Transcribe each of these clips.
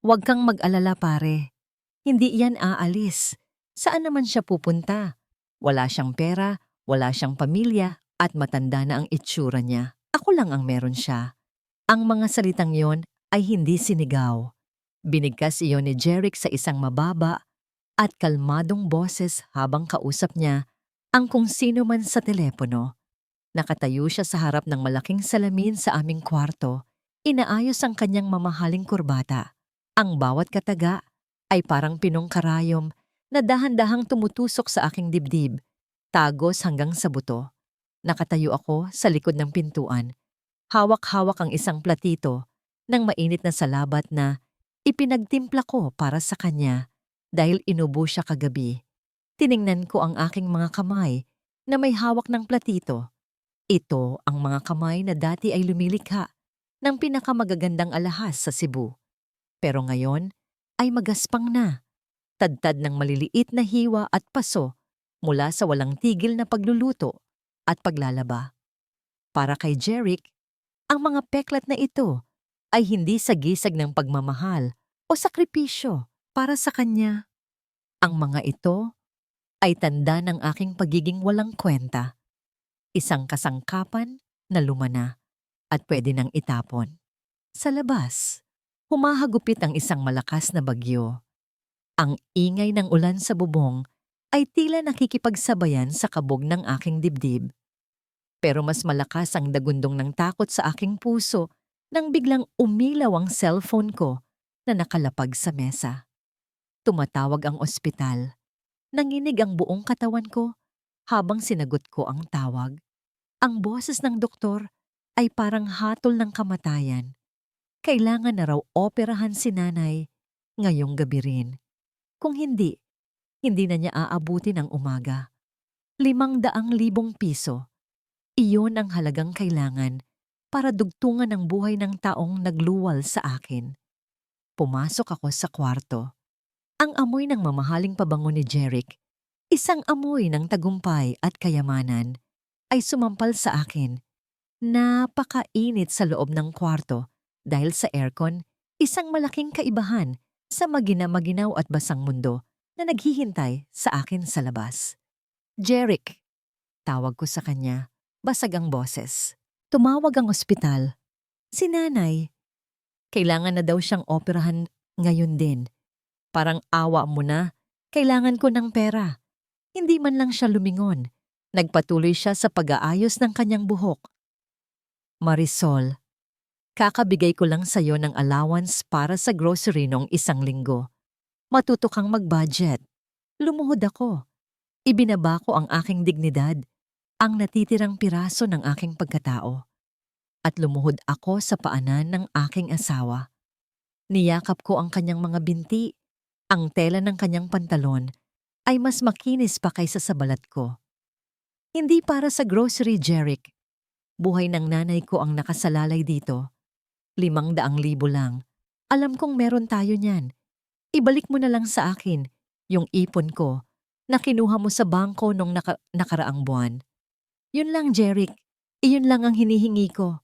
Huwag kang mag-alala pare. Hindi yan aalis. Saan naman siya pupunta? Wala siyang pera, wala siyang pamilya, at matanda na ang itsura niya. Ako lang ang meron siya. Ang mga salitang yon ay hindi sinigaw. Binigkas iyon ni Jeric sa isang mababa at kalmadong boses habang kausap niya ang kung sino man sa telepono. Nakatayo siya sa harap ng malaking salamin sa aming kwarto. Inaayos ang kanyang mamahaling kurbata. Ang bawat kataga ay parang pinong karayom na dahan-dahang tumutusok sa aking dibdib, tagos hanggang sa buto. Nakatayo ako sa likod ng pintuan. Hawak-hawak ang isang platito ng mainit na salabat na ipinagtimpla ko para sa kanya dahil inubo siya kagabi. Tiningnan ko ang aking mga kamay na may hawak ng platito. Ito ang mga kamay na dati ay lumilikha ng pinakamagagandang alahas sa Cebu. Pero ngayon ay magaspang na, tadtad ng maliliit na hiwa at paso mula sa walang tigil na pagluluto at paglalaba. Para kay Jeric, ang mga peklat na ito ay hindi sagisag ng pagmamahal o sakripisyo para sa kanya. Ang mga ito ay tanda ng aking pagiging walang kwenta, isang kasangkapan na lumana at pwede nang itapon. Sa labas, humahagupit ang isang malakas na bagyo. Ang ingay ng ulan sa bubong ay tila nakikipagsabayan sa kabog ng aking dibdib. Pero mas malakas ang dagundong ng takot sa aking puso nang biglang umilaw ang cellphone ko na nakalapag sa mesa. Tumatawag ang ospital. Nanginig ang buong katawan ko habang sinagot ko ang tawag. Ang boses ng doktor ay parang hatol ng kamatayan. Kailangan na raw operahan si nanay ngayong gabi rin. Kung hindi, hindi na niya aabutin ang umaga. 500,000 piso. Iyon ang halagang kailangan para dugtungan ang buhay ng taong nagluwal sa akin. Pumasok ako sa kwarto. Ang amoy ng mamahaling pabango ni Jeric, isang amoy ng tagumpay at kayamanan, ay sumampal sa akin. Napakainit sa loob ng kwarto dahil sa aircon, isang malaking kaibahan sa magina-maginaw at basang mundo na naghihintay sa akin sa labas. Jeric, tawag ko sa kanya, basag ang boses. Tumawag ang ospital. Si nanay. Kailangan na daw siyang operahan ngayon din. Parang awa mo na, kailangan ko ng pera. Hindi man lang siya lumingon. Nagpatuloy siya sa pag-aayos ng kanyang buhok. Marisol, kakabigay ko lang sa'yo ng allowance para sa grocery noong 1 linggo. Matuto kang mag-budget. Lumuhod ako. Ibinaba ko ang aking dignidad, ang natitirang piraso ng aking pagkatao. At lumuhod ako sa paanan ng aking asawa. Niyakap ko ang kanyang mga binti. Ang tela ng kanyang pantalon ay mas makinis pa kaysa sa balat ko. Hindi para sa grocery, Jeric. Buhay ng nanay ko ang nakasalalay dito. 500,000 lang. Alam kong meron tayo niyan. Ibalik mo na lang sa akin yung ipon ko na kinuha mo sa bangko nung nakaraang buwan. Yun lang, Jeric. Iyon lang ang hinihingi ko.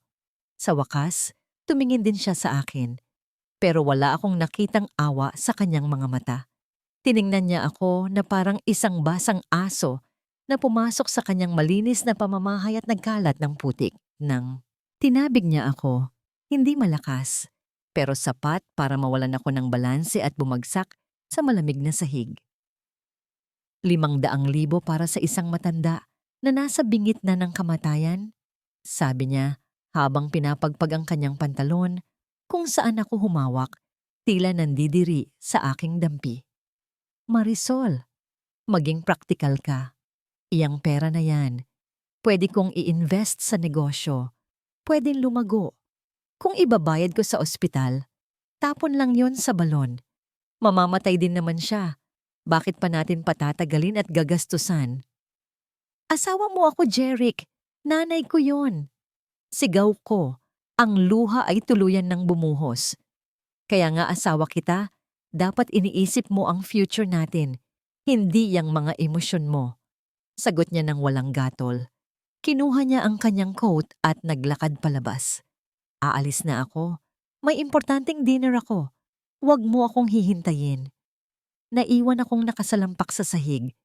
Sa wakas, tumingin din siya sa akin. Pero wala akong nakitang awa sa kanyang mga mata. Tiningnan niya ako na parang isang basang aso na pumasok sa kanyang malinis na pamamahay at nagkalat ng putik. Tinabig niya ako, hindi malakas, pero sapat para mawalan ako ng balanse at bumagsak sa malamig na sahig. 500,000 para sa isang matanda na nasa bingit na ng kamatayan? Sabi niya habang pinapagpag ang kanyang pantalon kung saan ako humawak, tila nandidiri sa aking dampi. Marisol, maging praktikal ka. Iyang pera na yan, pwede kong i-invest sa negosyo. Pwedeng lumago. Kung ibabayad ko sa ospital, tapon lang yon sa balon. Mamamatay din naman siya. Bakit pa natin patatagalin at gagastusan? Asawa mo ako, Jeric. Nanay ko yon. Sigaw ko. Ang luha ay tuluyan ng bumuhos. Kaya nga asawa kita, dapat iniisip mo ang future natin, hindi yang mga emosyon mo. Sagot niya ng walang gatol. Kinuha niya ang kanyang coat at naglakad palabas. Aalis na ako. May importanteng dinner ako. Huwag mo akong hihintayin. Naiwan akong nakasalampak sa sahig.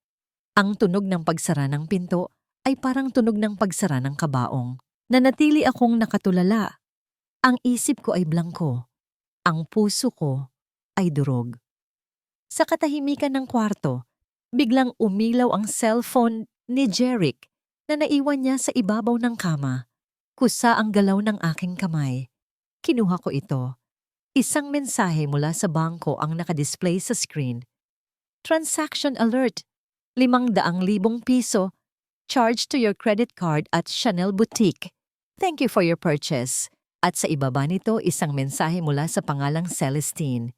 Ang tunog ng pagsara ng pinto ay parang tunog ng pagsara ng kabaong. Nanatili akong nakatulala. Ang isip ko ay blangko. Ang puso ko ay durog. Sa katahimikan ng kwarto, biglang umilaw ang cellphone ni Jeric na naiwan niya sa ibabaw ng kama. Kusa ang galaw ng aking kamay. Kinuha ko ito. Isang mensahe mula sa bangko ang nakadisplay sa screen. Transaction alert, 500,000 piso, charged to your credit card at Chanel Boutique. Thank you for your purchase. At sa ibaba nito isang mensahe mula sa pangalang Celestine.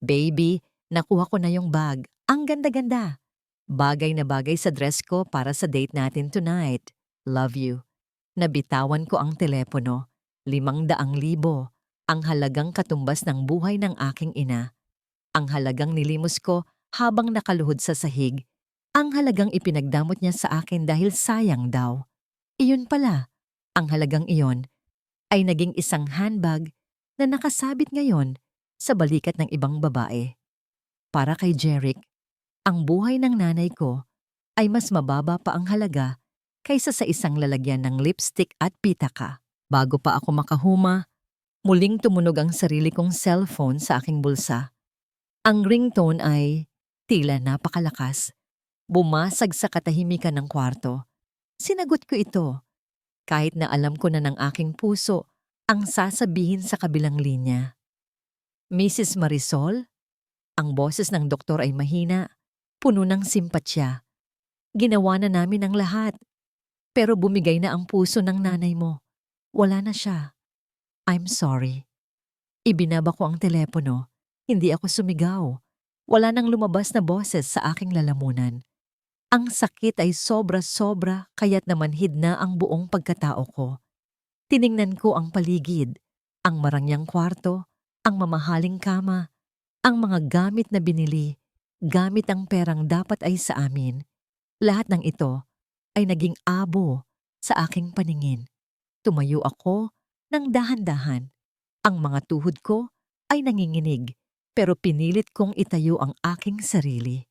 Baby, nakuha ko na yung bag. Ang ganda-ganda. Bagay na bagay sa dress ko para sa date natin tonight. Love you. Nabitawan ko ang telepono. 500,000. Ang halagang katumbas ng buhay ng aking ina. Ang halagang nilimos ko habang nakaluhod sa sahig. Ang halagang ipinagdamot niya sa akin dahil sayang daw. Iyon pala, ang halagang iyon ay naging isang handbag na nakasabit ngayon sa balikat ng ibang babae. Para kay Jeric, ang buhay ng nanay ko ay mas mababa pa ang halaga kaysa sa isang lalagyan ng lipstick at pitaka. Bago pa ako makahuma, muling tumunog ang sarili kong cellphone sa aking bulsa. Ang ringtone ay tila napakalakas. Bumasag sa katahimikan ng kwarto. Sinagot ko ito, kahit na alam ko na ng aking puso ang sasabihin sa kabilang linya. Mrs. Marisol? Ang boses ng doktor ay mahina, puno ng simpatsya. Ginawa na namin ang lahat, pero bumigay na ang puso ng nanay mo. Wala na siya. I'm sorry. Ibinaba ko ang telepono. Hindi ako sumigaw. Wala nang lumabas na boses sa aking lalamunan. Ang sakit ay sobra-sobra kaya't namanhid na ang buong pagkatao ko. Tiningnan ko ang paligid, ang marangyang kwarto, ang mamahaling kama, ang mga gamit na binili, gamit ang perang dapat ay sa amin. Lahat ng ito ay naging abo sa aking paningin. Tumayo ako ng dahan-dahan. Ang mga tuhod ko ay nanginginig, pero pinilit kong itayo ang aking sarili.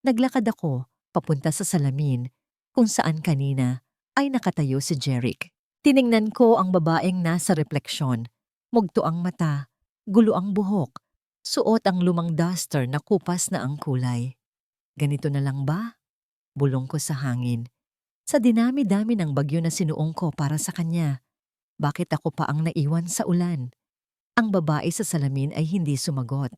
Naglakad ako papunta sa salamin kung saan kanina ay nakatayo si Jeric. Tiningnan ko ang babaeng nasa refleksyon. Mugto ang mata, gulo ang buhok, suot ang lumang duster na kupas na ang kulay. Ganito na lang ba? Bulong ko sa hangin. Sa dinami-dami ng bagyo na sinuong ko para sa kanya, bakit ako pa ang naiwan sa ulan? Ang babae sa salamin ay hindi sumagot,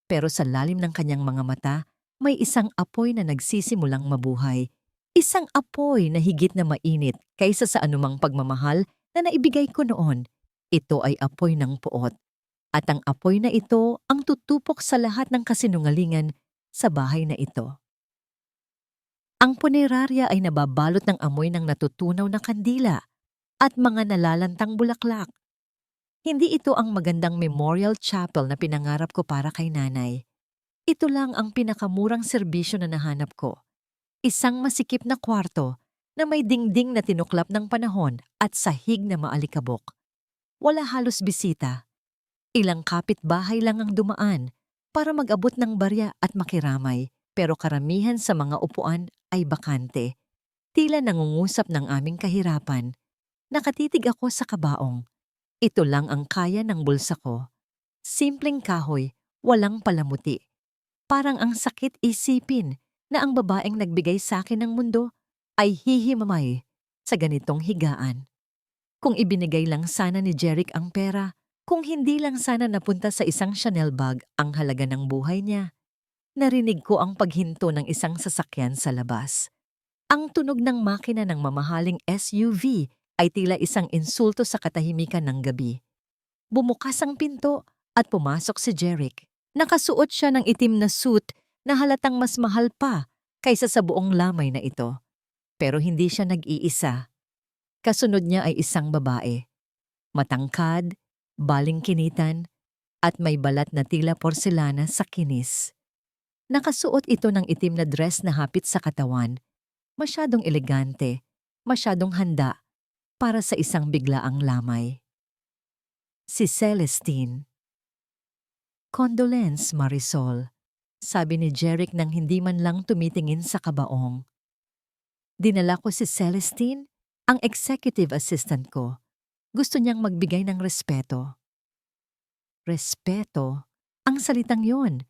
pero sa lalim ng kanyang mga mata, may isang apoy na nagsisimulang mabuhay. Isang apoy na higit na mainit kaysa sa anumang pagmamahal na naibigay ko noon. Ito ay apoy ng puot. At ang apoy na ito ang tutupok sa lahat ng kasinungalingan sa bahay na ito. Ang punerarya ay nababalot ng amoy ng natutunaw na kandila at mga nalalantang bulaklak. Hindi ito ang magandang memorial chapel na pinangarap ko para kay nanay. Ito lang ang pinakamurang serbisyo na nahanap ko. Isang masikip na kwarto na may dingding na tinuklap ng panahon at sahig na maalikabok. Wala halos bisita. Ilang kapitbahay lang ang dumaan para mag-abot ng barya at makiramay, pero karamihan sa mga upuan ay bakante. Tila nangungusap ng aming kahirapan. Nakatitig ako sa kabaong. Ito lang ang kaya ng bulsa ko. Simpleng kahoy, walang palamuti. Parang ang sakit isipin na ang babaeng nagbigay sa akin ng mundo ay hihimamay sa ganitong higaan. Kung ibinigay lang sana ni Jeric ang pera, kung hindi lang sana napunta sa isang Chanel bag ang halaga ng buhay niya. Narinig ko ang paghinto ng isang sasakyan sa labas. Ang tunog ng makina ng mamahaling SUV ay tila isang insulto sa katahimikan ng gabi. Bumukas ang pinto at pumasok si Jeric. Nakasuot siya ng itim na suit na halatang mas mahal pa kaysa sa buong lamay na ito. Pero hindi siya nag-iisa. Kasunod niya ay isang babae. Matangkad, balingkinitan, at may balat na tila porselana sa kinis. Nakasuot ito ng itim na dress na hapit sa katawan. Masyadong elegante, masyadong handa para sa isang biglaang lamay. Si Celestine. Condolence, Marisol, sabi ni Jeric nang hindi man lang tumitingin sa kabaong. Dinala ko si Celestine, ang executive assistant ko. Gusto niyang magbigay ng respeto. Respeto? Ang salitang yon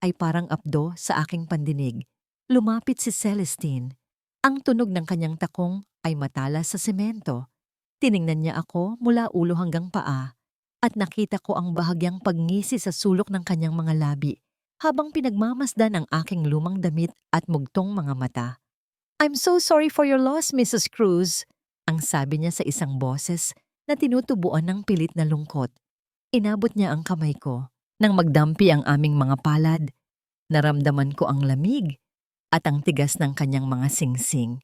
ay parang apdo sa aking pandinig. Lumapit si Celestine. Ang tunog ng kanyang takong ay matalas sa semento. Tiningnan niya ako mula ulo hanggang paa at nakita ko ang bahagyang pagngisi sa sulok ng kanyang mga labi habang pinagmamasdan ang aking lumang damit at mugtong mga mata. "I'm so sorry for your loss, Mrs. Cruz," ang sabi niya sa isang boses na tinutubuan ng pilit na lungkot. Inabot niya ang kamay ko. Nang magdampi ang aming mga palad, naramdaman ko ang lamig at ang tigas ng kanyang mga singsing.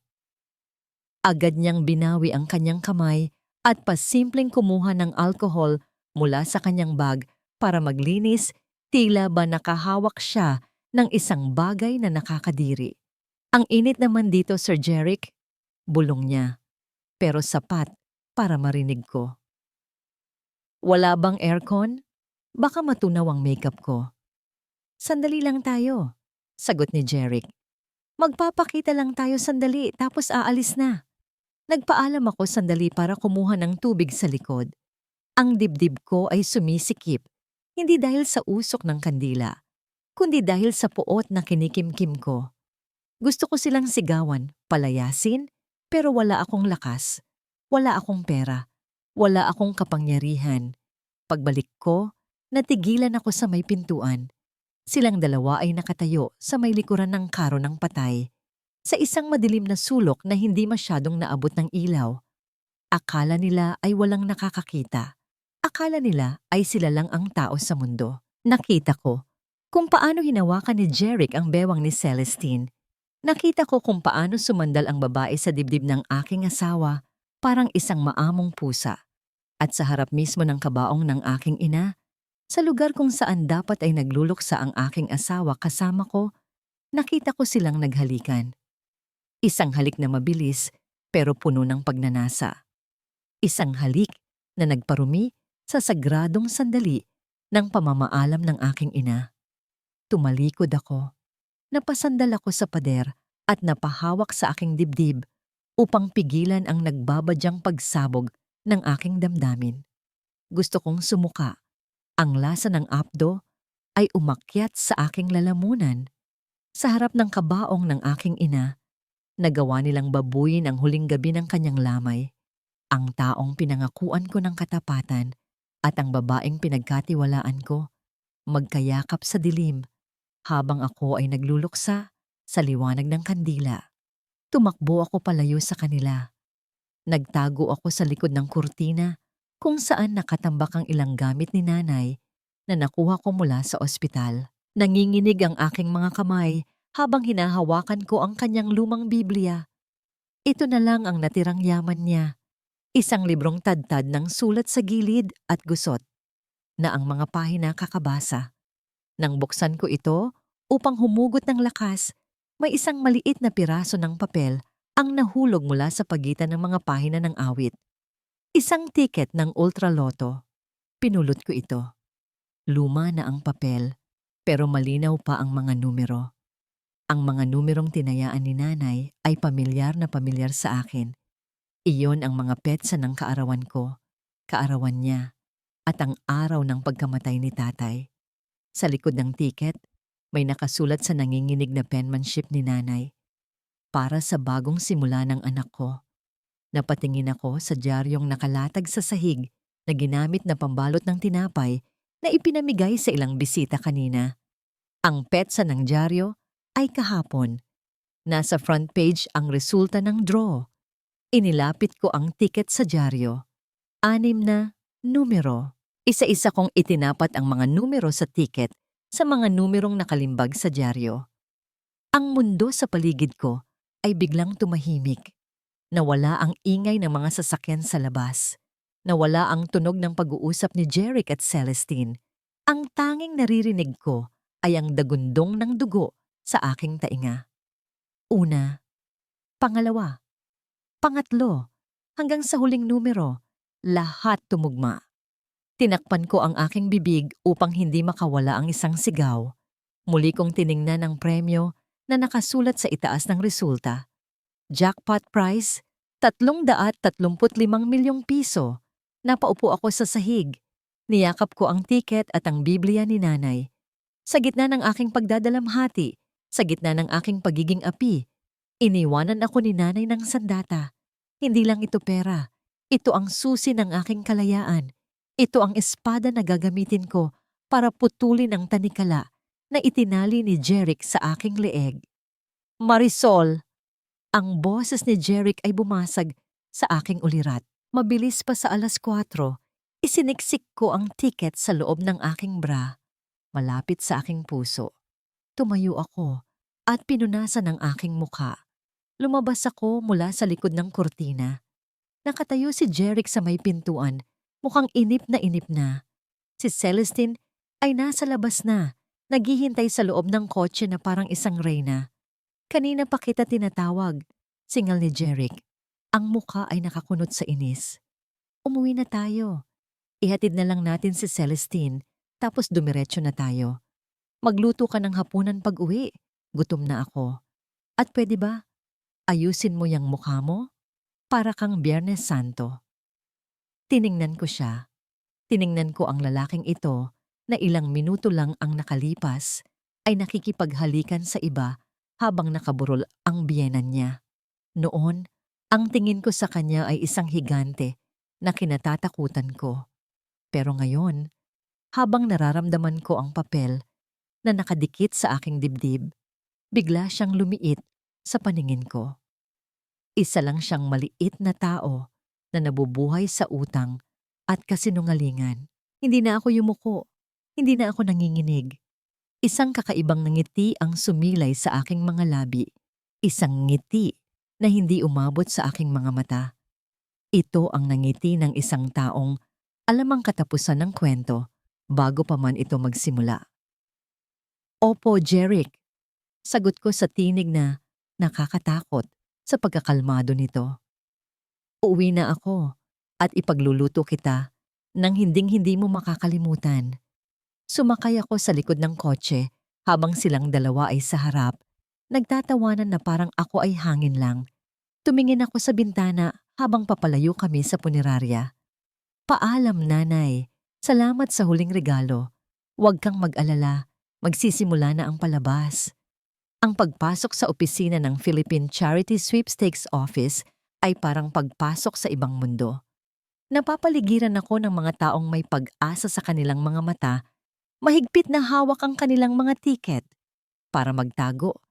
Agad niyang binawi ang kanyang kamay at pasimpleng kumuha ng alkohol mula sa kanyang bag para maglinis, tila ba nakahawak siya ng isang bagay na nakakadiri. "Ang init naman dito, Sir Jeric," bulong niya, pero sapat para marinig ko. "Wala bang aircon? Baka matunaw ang makeup ko." "Sandali lang tayo," sagot ni Jeric. "Magpapakita lang tayo sandali tapos aalis na." Nagpaalam ako sandali para kumuha ng tubig sa likod. Ang dibdib ko ay sumisikip, hindi dahil sa usok ng kandila, kundi dahil sa puot na kinikimkim ko. Gusto ko silang sigawan, palayasin, pero wala akong lakas. Wala akong pera. Wala akong kapangyarihan. Pagbalik ko, natigilan ako sa may pintuan. Silang dalawa ay nakatayo sa may likuran ng karo ng patay, sa isang madilim na sulok na hindi masyadong naabot ng ilaw. Akala nila ay walang nakakakita. Akala nila ay sila lang ang tao sa mundo. Nakita ko kung paano hinawakan ni Jeric ang bewang ni Celestine. Nakita ko kung paano sumandal ang babae sa dibdib ng aking asawa, parang isang maamong pusa. At sa harap mismo ng kabaong ng aking ina, sa lugar kung saan dapat ay nagluluksa ang aking asawa kasama ko, nakita ko silang naghalikan. Isang halik na mabilis pero puno ng pagnanasa. Isang halik na nagparumi sa sagradong sandali ng pamamaalam ng aking ina. Tumalikod ako. Napasandal ako sa pader at napahawak sa aking dibdib upang pigilan ang nagbabadyang pagsabog ng aking damdamin. Gusto kong sumuka. Ang lasa ng apdo ay umakyat sa aking lalamunan. Sa harap ng kabaong ng aking ina, nagawa nilang babuyin ang huling gabi ng kanyang lamay. Ang taong pinangakuan ko ng katapatan at ang babaeng pinagkatiwalaan ko, magkayakap sa dilim habang ako ay nagluluksa sa liwanag ng kandila. Tumakbo ako palayo sa kanila. Nagtago ako sa likod ng kurtina kung saan nakatambak ang ilang gamit ni nanay na nakuha ko mula sa ospital. Nanginginig ang aking mga kamay habang hinahawakan ko ang kanyang lumang Biblia. Ito na lang ang natirang yaman niya. Isang librong tadtad ng sulat sa gilid at gusot na ang mga pahina kakabasa. Nang buksan ko ito upang humugot ng lakas, may isang maliit na piraso ng papel ang nahulog mula sa pagitan ng mga pahina ng awit. Isang tiket ng Ultraloto. Pinulot ko ito. Luma na ang papel, pero malinaw pa ang mga numero. Ang mga numerong tinayaan ni nanay ay pamilyar na pamilyar sa akin. Iyon ang mga petsa ng kaarawan ko, kaarawan niya, at ang araw ng pagkamatay ni tatay. Sa likod ng tiket, may nakasulat sa nanginginig na penmanship ni nanay. Para sa bagong simula ng anak ko. Napatingin ako sa diaryong nakalatag sa sahig na ginamit na pambalot ng tinapay na ipinamigay sa ilang bisita kanina. Ang petsa ng diaryo ay kahapon. Nasa front page ang resulta ng draw. Inilapit ko ang tiket sa diaryo. 6 na numero. Isa-isa kong itinapat ang mga numero sa tiket sa mga numerong nakalimbag sa diaryo. Ang mundo sa paligid ko ay biglang tumahimik. Nawala ang ingay ng mga sasakyan sa labas. Nawala ang tunog ng pag-uusap ni Jeric at Celestine. Ang tanging naririnig ko ay ang dagundong ng dugo sa aking tainga. Una, pangalawa, pangatlo, hanggang sa huling numero, lahat tumugma. Tinakpan ko ang aking bibig upang hindi makawala ang isang sigaw. Muli kong tiningnan ang premyo na nakasulat sa itaas ng resulta. Jackpot prize, 335 milyong piso. Napaupo ako sa sahig. Niyakap ko ang tiket at ang Biblia ni nanay. Sa gitna ng aking pagdadalamhati, sa gitna ng aking pagiging api, iniwanan ako ni nanay ng sandata. Hindi lang ito pera. Ito ang susi ng aking kalayaan. Ito ang espada na gagamitin ko para putulin ang tanikala na itinali ni Jeric sa aking leeg. Marisol! Ang boses ni Jeric ay bumasag sa aking ulirat. Mabilis pa sa 4:00, isiniksik ko ang tiket sa loob ng aking bra, malapit sa aking puso. Tumayo ako at pinunasan ang aking mukha. Lumabas ako mula sa likod ng kurtina. Nakatayo si Jeric sa may pintuan, mukhang inip na. Si Celestine ay nasa labas na, naghihintay sa loob ng kotse na parang isang reyna. Kanina pa kita tinatawag, singal ni Jeric. Ang muka ay nakakunot sa inis. Umuwi na tayo. Ihatid na lang natin si Celestine, tapos dumiretso na tayo. Magluto ka ng hapunan pag-uwi. Gutom na ako. At pwede ba, ayusin mo yung mukha mo? Para kang Biyernes Santo. Tiningnan ko siya. Tiningnan ko ang lalaking ito na ilang minuto lang ang nakalipas ay nakikipaghalikan sa iba habang nakaburol ang biyenan niya. Noon, ang tingin ko sa kanya ay isang higante na kinatatakutan ko. Pero ngayon, habang nararamdaman ko ang papel na nakadikit sa aking dibdib, bigla siyang lumiit sa paningin ko. Isa lang siyang maliit na tao na nabubuhay sa utang at kasinungalingan. Hindi na ako yumuko, hindi na ako nanginginig. Isang kakaibang ngiti ang sumilay sa aking mga labi. Isang ngiti na hindi umabot sa aking mga mata. Ito ang nangiti ng isang taong alam ang katapusan ng kwento bago pa man ito magsimula. Opo, Jeric. Sagot ko sa tinig na nakakatakot sa pagkakalmado nito. Uuwi na ako at ipagluluto kita nang hinding-hindi mo makakalimutan. Sumakay ako sa likod ng kotse habang silang dalawa ay sa harap. Nagtatawanan na parang ako ay hangin lang. Tumingin ako sa bintana habang papalayo kami sa punerarya. Paalam, nanay. Salamat sa huling regalo. Huwag kang mag-alala. Magsisimula na ang palabas. Ang pagpasok sa opisina ng Philippine Charity Sweepstakes Office ay parang pagpasok sa ibang mundo. Napapaligiran ako ng mga taong may pag-asa sa kanilang mga mata. Mahigpit na hawak ang kanilang mga tiket. Para magtago,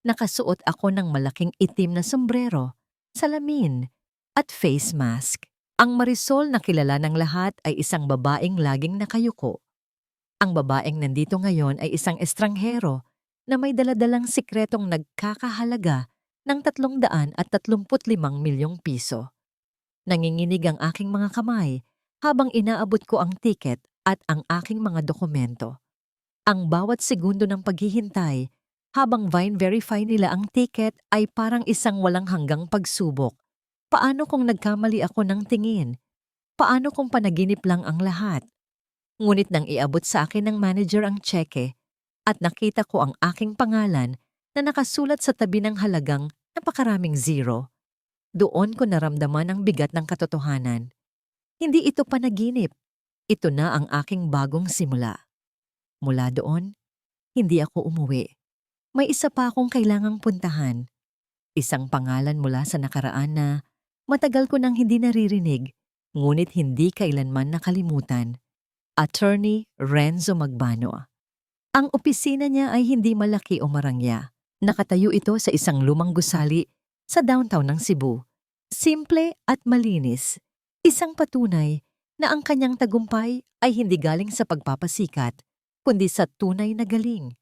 nakasuot ako ng malaking itim na sombrero, salamin, at face mask. Ang Marisol na kilala ng lahat ay isang babaeng laging nakayuko. Ang babaeng nandito ngayon ay isang estranghero na may daladalang sikretong nagkakahalaga ng 335 milyong piso. Nanginginig ang aking mga kamay habang inaabot ko ang tiket at ang aking mga dokumento. Ang bawat segundo ng paghihintay habang verify nila ang tiket ay parang isang walang hanggang pagsubok. Paano kung nagkamali ako ng tingin? Paano kung panaginip lang ang lahat? Ngunit nang iabot sa akin ng manager ang tseke at nakita ko ang aking pangalan na nakasulat sa tabi ng halagang napakaraming zero, doon ko naramdaman ang bigat ng katotohanan. Hindi ito panaginip. Ito na ang aking bagong simula. Mula doon, hindi ako umuwi. May isa pa akong kailangang puntahan. Isang pangalan mula sa nakaraan na matagal ko nang hindi naririnig, ngunit hindi kailanman nakalimutan. Attorney Renzo Magbano. Ang opisina niya ay hindi malaki o marangya. Nakatayo ito sa isang lumang gusali sa downtown ng Cebu. Simple at malinis. Isang patunay na ang kanyang tagumpay ay hindi galing sa pagpapasikat, kundi sa tunay na galing.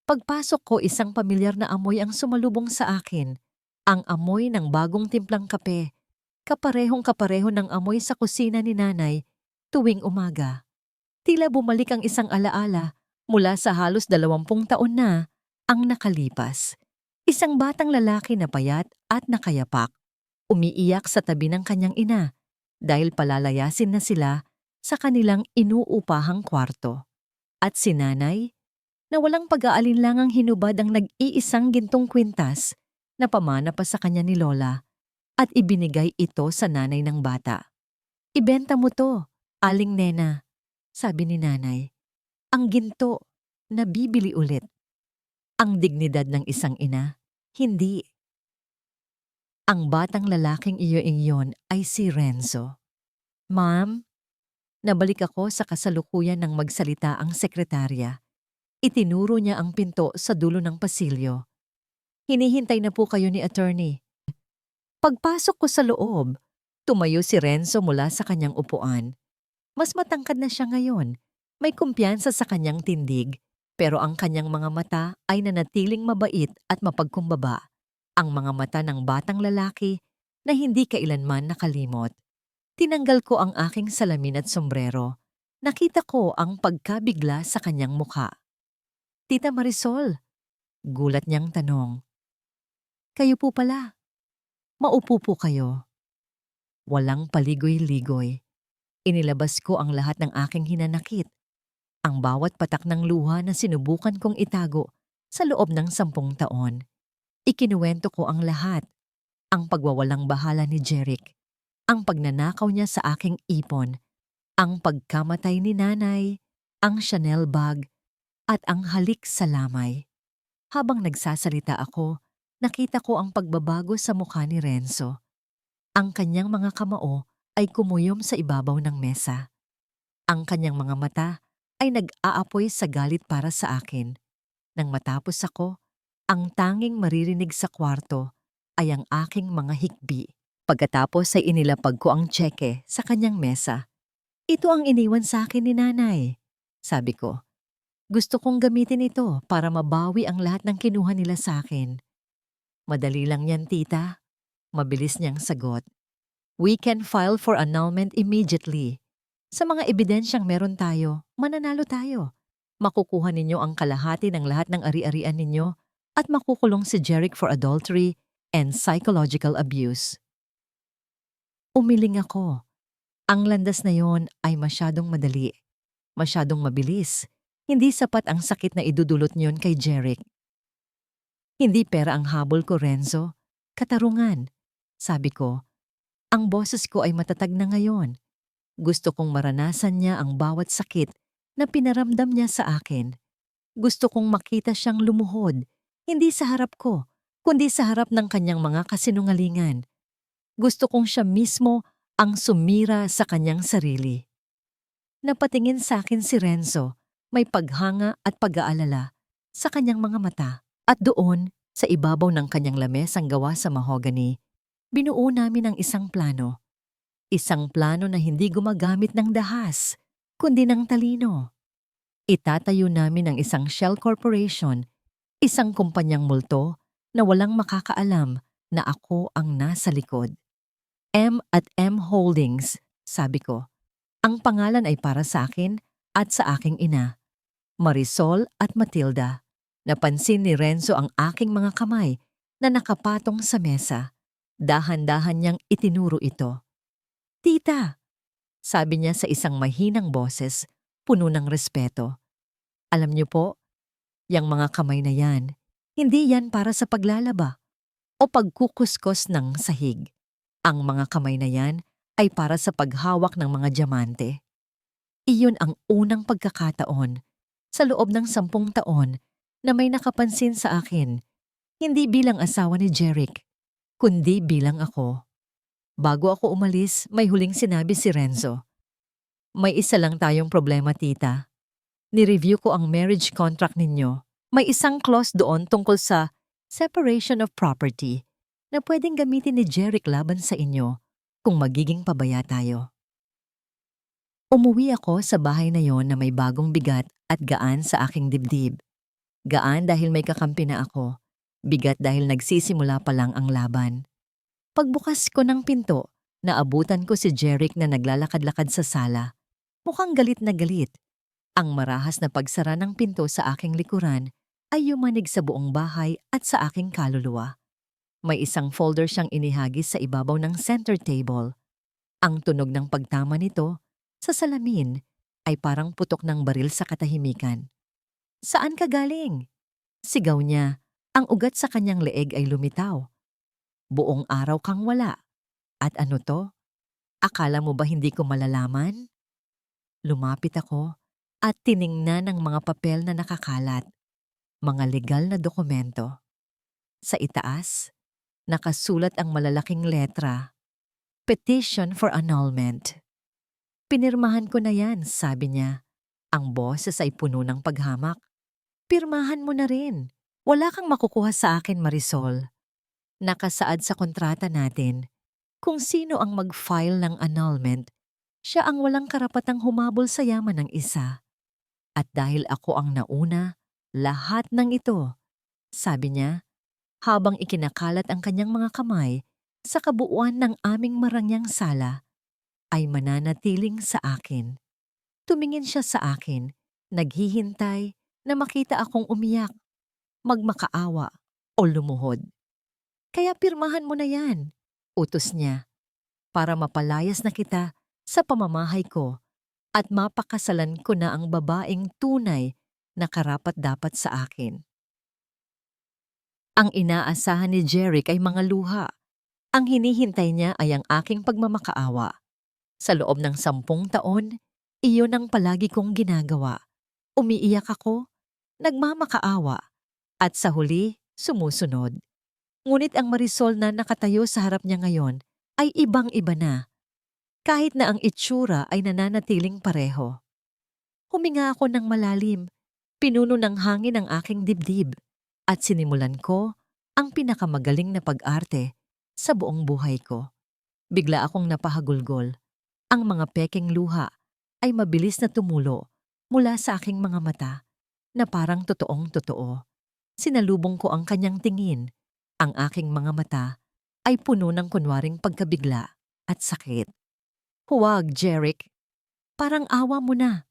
Pagpasok ko, isang pamilyar na amoy ang sumalubong sa akin. Ang amoy ng bagong timplang kape. Kaparehong-kapareho ng amoy sa kusina ni nanay tuwing umaga. Tila bumalik ang isang alaala mula sa halos 20 taon na ang nakalipas. Isang batang lalaki na payat at nakayapak. Umiiyak sa tabi ng kanyang ina dahil palalayasin na sila sa kanilang inuupahang kwarto. At si nanay, na walang pag-aalinlangang hinubad ang nag-iisang gintong kwintas na pamana pa sa kanya ni Lola at ibinigay ito sa nanay ng bata. "Ibenta mo to, Aling Nena," sabi ni nanay. Ang ginto, nabibili ulit. Ang dignidad ng isang ina, hindi. Ang batang lalaking iyon ay si Renzo. "Ma'am," nabalik ako sa kasalukuyan ng magsalita ang sekretarya. Itinuro niya ang pinto sa dulo ng pasilyo. "Hinihintay na po kayo ni attorney." Pagpasok ko sa loob, tumayo si Renzo mula sa kanyang upuan. Mas matangkad na siya ngayon. May kumpiyansa sa kanyang tindig, pero ang kanyang mga mata ay nanatiling mabait at mapagkumbaba. Ang mga mata ng batang lalaki na hindi kailanman nakalimot. Tinanggal ko ang aking salamin at sombrero. Nakita ko ang pagkabigla sa kanyang mukha. "Tita Marisol," gulat niyang tanong. "Kayo po pala. Maupo po kayo." Walang paligoy-ligoy. Inilabas ko ang lahat ng aking hinanakit. Ang bawat patak ng luha na sinubukan kong itago sa loob ng 10 taon. Ikinuwento ko ang lahat. Ang pagwawalang bahala ni Jeric, ang pagnanakaw niya sa aking ipon, ang pagkamatay ni nanay, ang Chanel bag, at ang halik sa lamay. Habang nagsasalita ako, nakita ko ang pagbabago sa mukha ni Renzo. Ang kanyang mga kamao ay kumuyom sa ibabaw ng mesa. Ang kanyang mga mata ay nag-aapoy sa galit para sa akin. Nang matapos ako, ang tanging maririnig sa kwarto ay ang aking mga hikbi. Pagkatapos ay inilapag ko ang tseke sa kanyang mesa. "Ito ang iniwan sa akin ni nanay," sabi ko. "Gusto kong gamitin ito para mabawi ang lahat ng kinuha nila sa akin." "Madali lang yan, tita," mabilis niyang sagot. "We can file for annulment immediately. Sa mga ebidensyang meron tayo, mananalo tayo. Makukuha ninyo ang kalahati ng lahat ng ari-arian ninyo at makukulong si Jeric for adultery and psychological abuse." Umiling ako. Ang landas na yon ay masyadong madali, masyadong mabilis. Hindi sapat ang sakit na idudulot niyon kay Jeric. "Hindi pera ang habol ko, Renzo. Katarungan," sabi ko. "Ang boses ko ay matatag na ngayon. Gusto kong maranasan niya ang bawat sakit na pinaramdam niya sa akin. Gusto kong makita siyang lumuhod, hindi sa harap ko, kundi sa harap ng kanyang mga kasinungalingan. Gusto kong siya mismo ang sumira sa kanyang sarili." Napatingin sa akin si Renzo, may paghanga at pag-aalala sa kanyang mga mata. At doon, sa ibabaw ng kanyang lamesang gawa sa mahogany, binuo namin ang isang plano. Isang plano na hindi gumagamit ng dahas, kundi ng talino. Itatayo namin ang isang shell corporation, isang kumpanyang multo na walang makakaalam na ako ang nasa likod. M&M Holdings, sabi ko. Ang pangalan ay para sa akin at sa aking ina, Marisol at Matilda. Napansin ni Renzo ang aking mga kamay na nakapatong sa mesa. Dahan-dahan niyang itinuro ito. "Tita," sabi niya sa isang mahinang boses, puno ng respeto. "Alam niyo po, yang mga kamay na yan, hindi yan para sa paglalaba o pagkukuskos ng sahig. Ang mga kamay na yan ay para sa paghawak ng mga diamante. Iyon ang unang pagkakataon sa loob ng 10 taon na may nakapansin sa akin, hindi bilang asawa ni Jeric, kundi bilang ako." Bago ako umalis, may huling sinabi si Renzo. "May isa lang tayong problema, tita. Ni-review ko ang marriage contract ninyo. May isang clause doon tungkol sa separation of property na pwedeng gamitin ni Jeric laban sa inyo kung magiging pabaya tayo." Umuwi ako sa bahay na yon na may bagong bigat at gaan sa aking dibdib. Gaan dahil may kakampi na ako. Bigat dahil nagsisimula pa lang ang laban. Pagbukas ko ng pinto, naabutan ko si Jeric na naglalakad-lakad sa sala. Mukhang galit na galit. Ang marahas na pagsara ng pinto sa aking likuran ay yumanig sa buong bahay at sa aking kaluluwa. May isang folder siyang inihagis sa ibabaw ng center table. Ang tunog ng pagtama nito Sa salamin ay parang putok ng baril sa katahimikan. Saan ka galing? Sigaw niya. Ang ugat sa kanyang leeg ay lumitaw. Buong araw kang wala. At ano to? Akala mo ba hindi ko malalaman? Lumapit ako at tiningnan ang mga papel na nakakalat, mga legal na dokumento. Sa itaas, nakasulat ang malalaking letra, Petition for Annulment. Pinirmahan ko na yan, sabi niya. Ang boses ay puno ng paghamak. Pirmahan mo na rin. Wala kang makukuha sa akin, Marisol. Nakasaad sa kontrata natin, kung sino ang mag-file ng annulment, siya ang walang karapatang humabol sa yaman ng isa. At dahil ako ang nauna, lahat ng ito, sabi niya, habang ikinakalat ang kanyang mga kamay sa kabuuan ng aming marangyang sala, ay mananatiling sa akin. Tumingin siya sa akin, naghihintay na makita akong umiyak, magmakaawa o lumuhod. Kaya pirmahan mo na yan, utos niya, para mapalayas na kita sa pamamahay ko at mapakasalan ko na ang babaeng tunay na karapat-dapat sa akin. Ang inaasahan ni Jeric ay mga luha. Ang hinihintay niya ay ang aking pagmamakaawa. Sa loob ng 10 taon, iyon ang palagi kong ginagawa. Umiiyak ako, nagmamakaawa, at sa huli, sumusunod. Ngunit ang Marisol na nakatayo sa harap niya ngayon ay ibang-iba na. Kahit na ang itsura ay nananatiling pareho. Huminga ako ng malalim, pinuno ng hangin ang aking dibdib, at sinimulan ko ang pinakamagaling na pag-arte sa buong buhay ko. Bigla akong napahagulgol. Ang mga pekeng luha ay mabilis na tumulo mula sa aking mga mata na parang totoong-totoo. Sinalubong ko ang kanyang tingin. Ang aking mga mata ay puno ng kunwaring pagkabigla at sakit. Huwag, Jeric. Parang awa mo na,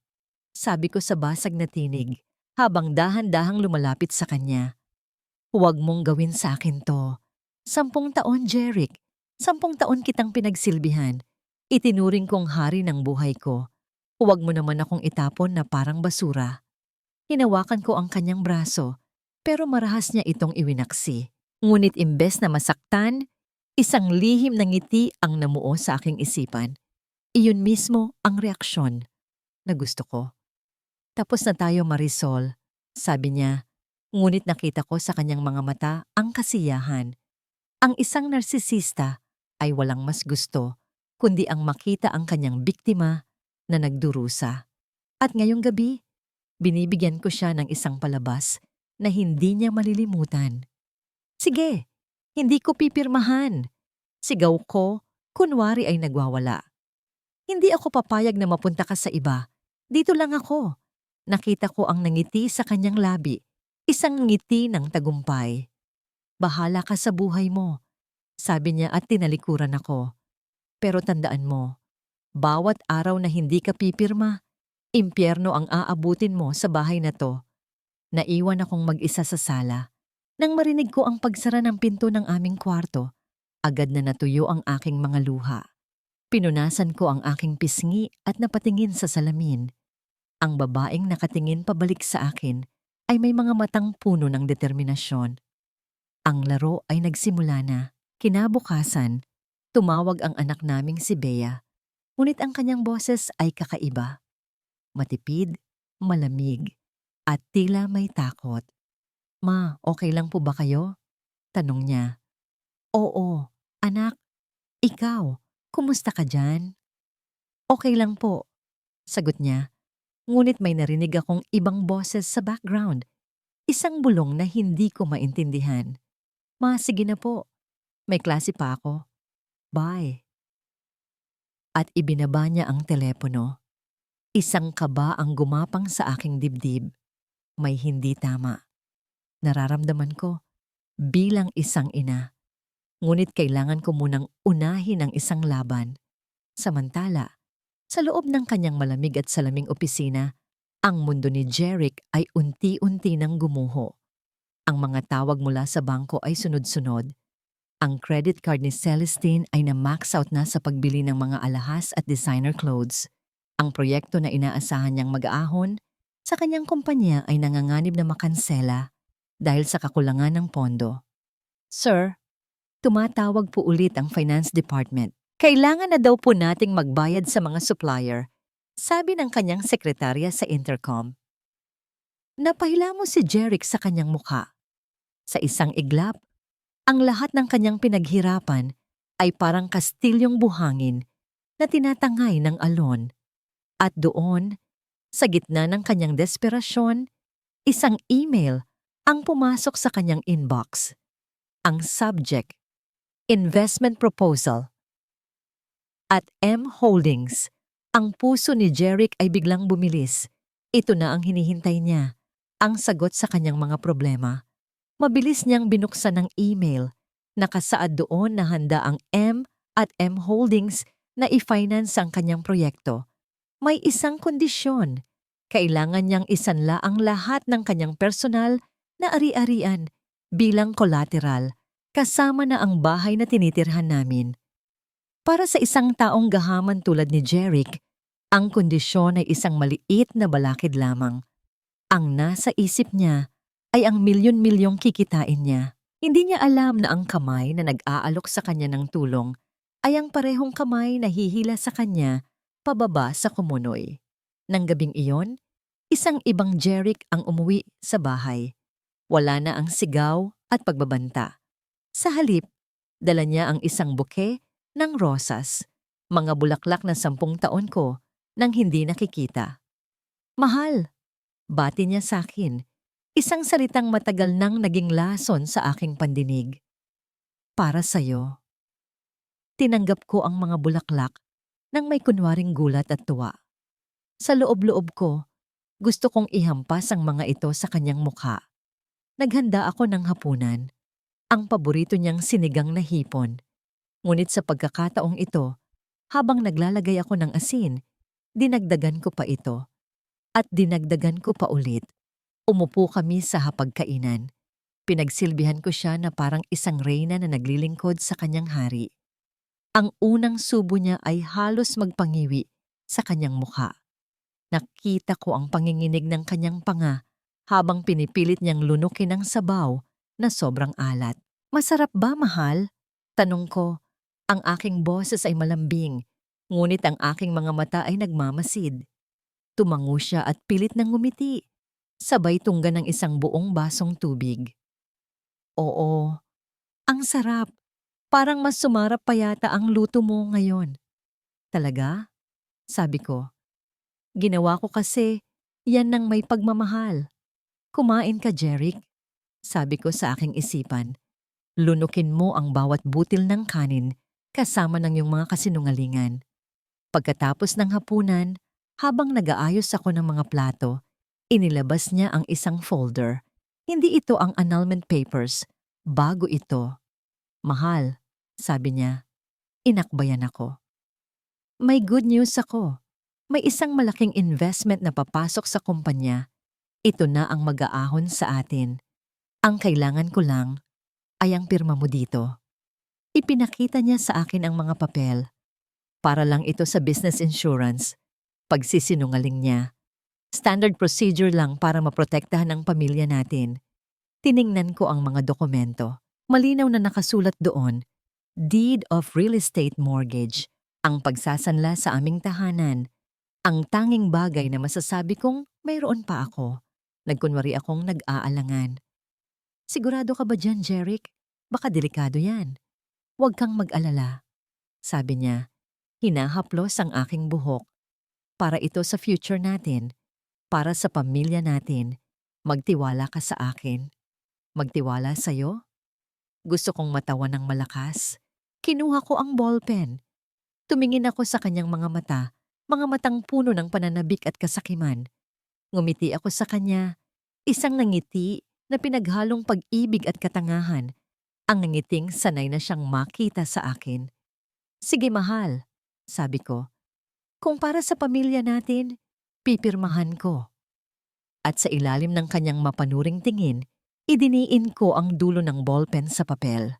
sabi ko sa basag na tinig habang dahan-dahang lumalapit sa kanya. Huwag mong gawin sa akin to. 10 taon, Jeric. 10 taon kitang pinagsilbihan. Itinuring kong hari ng buhay ko. Huwag mo naman akong itapon na parang basura. Hinawakan ko ang kanyang braso, pero marahas niya itong iwinaksi. Ngunit imbes na masaktan, isang lihim na ngiti ang namuo sa aking isipan. Iyon mismo ang reaksyon na gusto ko. Tapos na tayo, Marisol, sabi niya. Ngunit nakita ko sa kanyang mga mata ang kasiyahan. Ang isang narsisista ay walang mas gusto kundi ang makita ang kanyang biktima na nagdurusa. At ngayong gabi, binibigyan ko siya ng isang palabas na hindi niya malilimutan. Sige, hindi ko pipirmahan. Sigaw ko, kunwari ay nagwawala. Hindi ako papayag na mapunta ka sa iba. Dito lang ako. Nakita ko ang nangiti sa kanyang labi. Isang ngiti ng tagumpay. Bahala ka sa buhay mo, sabi niya at tinalikuran ako. Pero tandaan mo, bawat araw na hindi ka pipirma, impyerno ang aabutin mo sa bahay na to. Naiwan akong mag-isa sa sala. Nang marinig ko ang pagsara ng pinto ng aming kwarto, agad na natuyo ang aking mga luha. Pinunasan ko ang aking pisngi at napatingin sa salamin. Ang babaeng nakatingin pabalik sa akin ay may mga matang puno ng determinasyon. Ang laro ay nagsimula na. Kinabukasan, tumawag ang anak naming si Bea. Ngunit ang kanyang boses ay kakaiba. Matipid, malamig, at tila may takot. Ma, okay lang po ba kayo? Tanong niya. Oo, anak. Ikaw, kumusta ka dyan? Okay lang po, sagot niya. Ngunit may narinig akong ibang boses sa background. Isang bulong na hindi ko maintindihan. Ma, sige na po. May klase pa ako. Bye. At ibinaba niya ang telepono. Isang kaba ang gumapang sa aking dibdib. May hindi tama. Nararamdaman ko bilang isang ina. Ngunit kailangan ko munang unahin ang isang laban. Samantala, sa loob ng kanyang malamig at salaming opisina, ang mundo ni Jeric ay unti-unti nang gumuho. Ang mga tawag mula sa bangko ay sunod-sunod. Ang credit card ni Celestine ay na-max out na sa pagbili ng mga alahas at designer clothes. Ang proyekto na inaasahan niyang mag-aahon sa kanyang kumpanya ay nanganganib na makansela dahil sa kakulangan ng pondo. Sir, tumatawag po ulit ang Finance Department. Kailangan na daw po nating magbayad sa mga supplier, sabi ng kanyang sekretarya sa intercom. Napahila mo si Jeric sa kanyang mukha. Sa isang iglap, ang lahat ng kanyang pinaghirapan ay parang kastilyong buhangin na tinatangay ng alon. At doon, sa gitna ng kanyang desperasyon, isang email ang pumasok sa kanyang inbox. Ang subject, Investment Proposal. At M Holdings, ang puso ni Jeric ay biglang bumilis. Ito na ang hinihintay niya, ang sagot sa kanyang mga problema. Mabilis niyang binuksan ang email. Nakasaad doon na handa ang M at M Holdings na i-finance ang kanyang proyekto. May isang kondisyon. Kailangan niyang isanla ang lahat ng kanyang personal na ari-arian bilang collateral, kasama na ang bahay na tinitirhan namin. Para sa isang taong gahaman tulad ni Jeric, ang kondisyon ay isang maliit na balakid lamang. Ang nasa isip niya ay ang milyon-milyong kikitain niya. Hindi niya alam na ang kamay na nag-aalok sa kanya ng tulong ay ang parehong kamay na hihila sa kanya pababa sa kumunoy. Nang gabing iyon, isang ibang Jeric ang umuwi sa bahay. Wala na ang sigaw at pagbabanta. Sa halip, dala niya ang isang buke ng rosas, mga bulaklak na 10 taon ko nang hindi nakikita. Mahal, bati niya sa akin, isang salitang matagal nang naging lason sa aking pandinig. Para sa'yo. Tinanggap ko ang mga bulaklak nang may kunwaring gulat at tuwa. Sa loob-loob ko, gusto kong ihampas ang mga ito sa kanyang mukha. Naghanda ako ng hapunan, ang paborito niyang sinigang na hipon. Ngunit sa pagkakataong ito, habang naglalagay ako ng asin, dinagdagan ko pa ito. At dinagdagan ko pa ulit. Umupo kami sa hapagkainan. Pinagsilbihan ko siya na parang isang reyna na naglilingkod sa kanyang hari. Ang unang subo niya ay halos magpangiwi sa kanyang mukha. Nakita ko ang panginginig ng kanyang panga habang pinipilit niyang lunukin ang sabaw na sobrang alat. Masarap ba, mahal? Tanong ko. Ang aking boses ay malambing, ngunit ang aking mga mata ay nagmamasid. Tumango siya at pilit nang ngumiti. Sabay tungga ng isang buong basong tubig. Oo, ang sarap. Parang mas sumarap pa yata ang luto mo ngayon. Talaga? Sabi ko. Ginawa ko kasi yan ng may pagmamahal. Kumain ka, Jeric. Sabi ko sa aking isipan. Lunukin mo ang bawat butil ng kanin kasama ng iyong mga kasinungalingan. Pagkatapos ng hapunan, habang nag-aayos ako ng mga plato, inilabas niya ang isang folder. Hindi ito ang annulment papers. Bago ito. Mahal, sabi niya. Inakbayan ako. May good news ako. May isang malaking investment na papasok sa kumpanya. Ito na ang mag-aahon sa atin. Ang kailangan ko lang ay ang pirma mo dito. Ipinakita niya sa akin ang mga papel. Para lang ito sa business insurance. Pagsisinungaling niya. Standard procedure lang para maprotektahan ang pamilya natin. Tiningnan ko ang mga dokumento. Malinaw na nakasulat doon, Deed of Real Estate Mortgage, ang pagsasanla sa aming tahanan. Ang tanging bagay na masasabi kong mayroon pa ako. Nagkunwari akong nag-aalangan. Sigurado ka ba dyan, Jeric? Baka delikado yan. Huwag kang mag-alala. Sabi niya, hinahaplos ang aking buhok. Para ito sa future natin. Para sa pamilya natin. Magtiwala ka sa akin. Magtiwala sa'yo? Gusto kong matawa ng malakas. Kinuha ko ang ballpen. Tumingin ako sa kanyang mga matang puno ng pananabik at kasakiman. Ngumiti ako sa kanya, isang nangiti na pinaghalong pag-ibig at katangahan. Ang nangiting sanay na siyang makita sa akin. Sige mahal, sabi ko. Kung para sa pamilya natin, pipirmahan ko. At sa ilalim ng kanyang mapanuring tingin, idiniin ko ang dulo ng ballpen sa papel.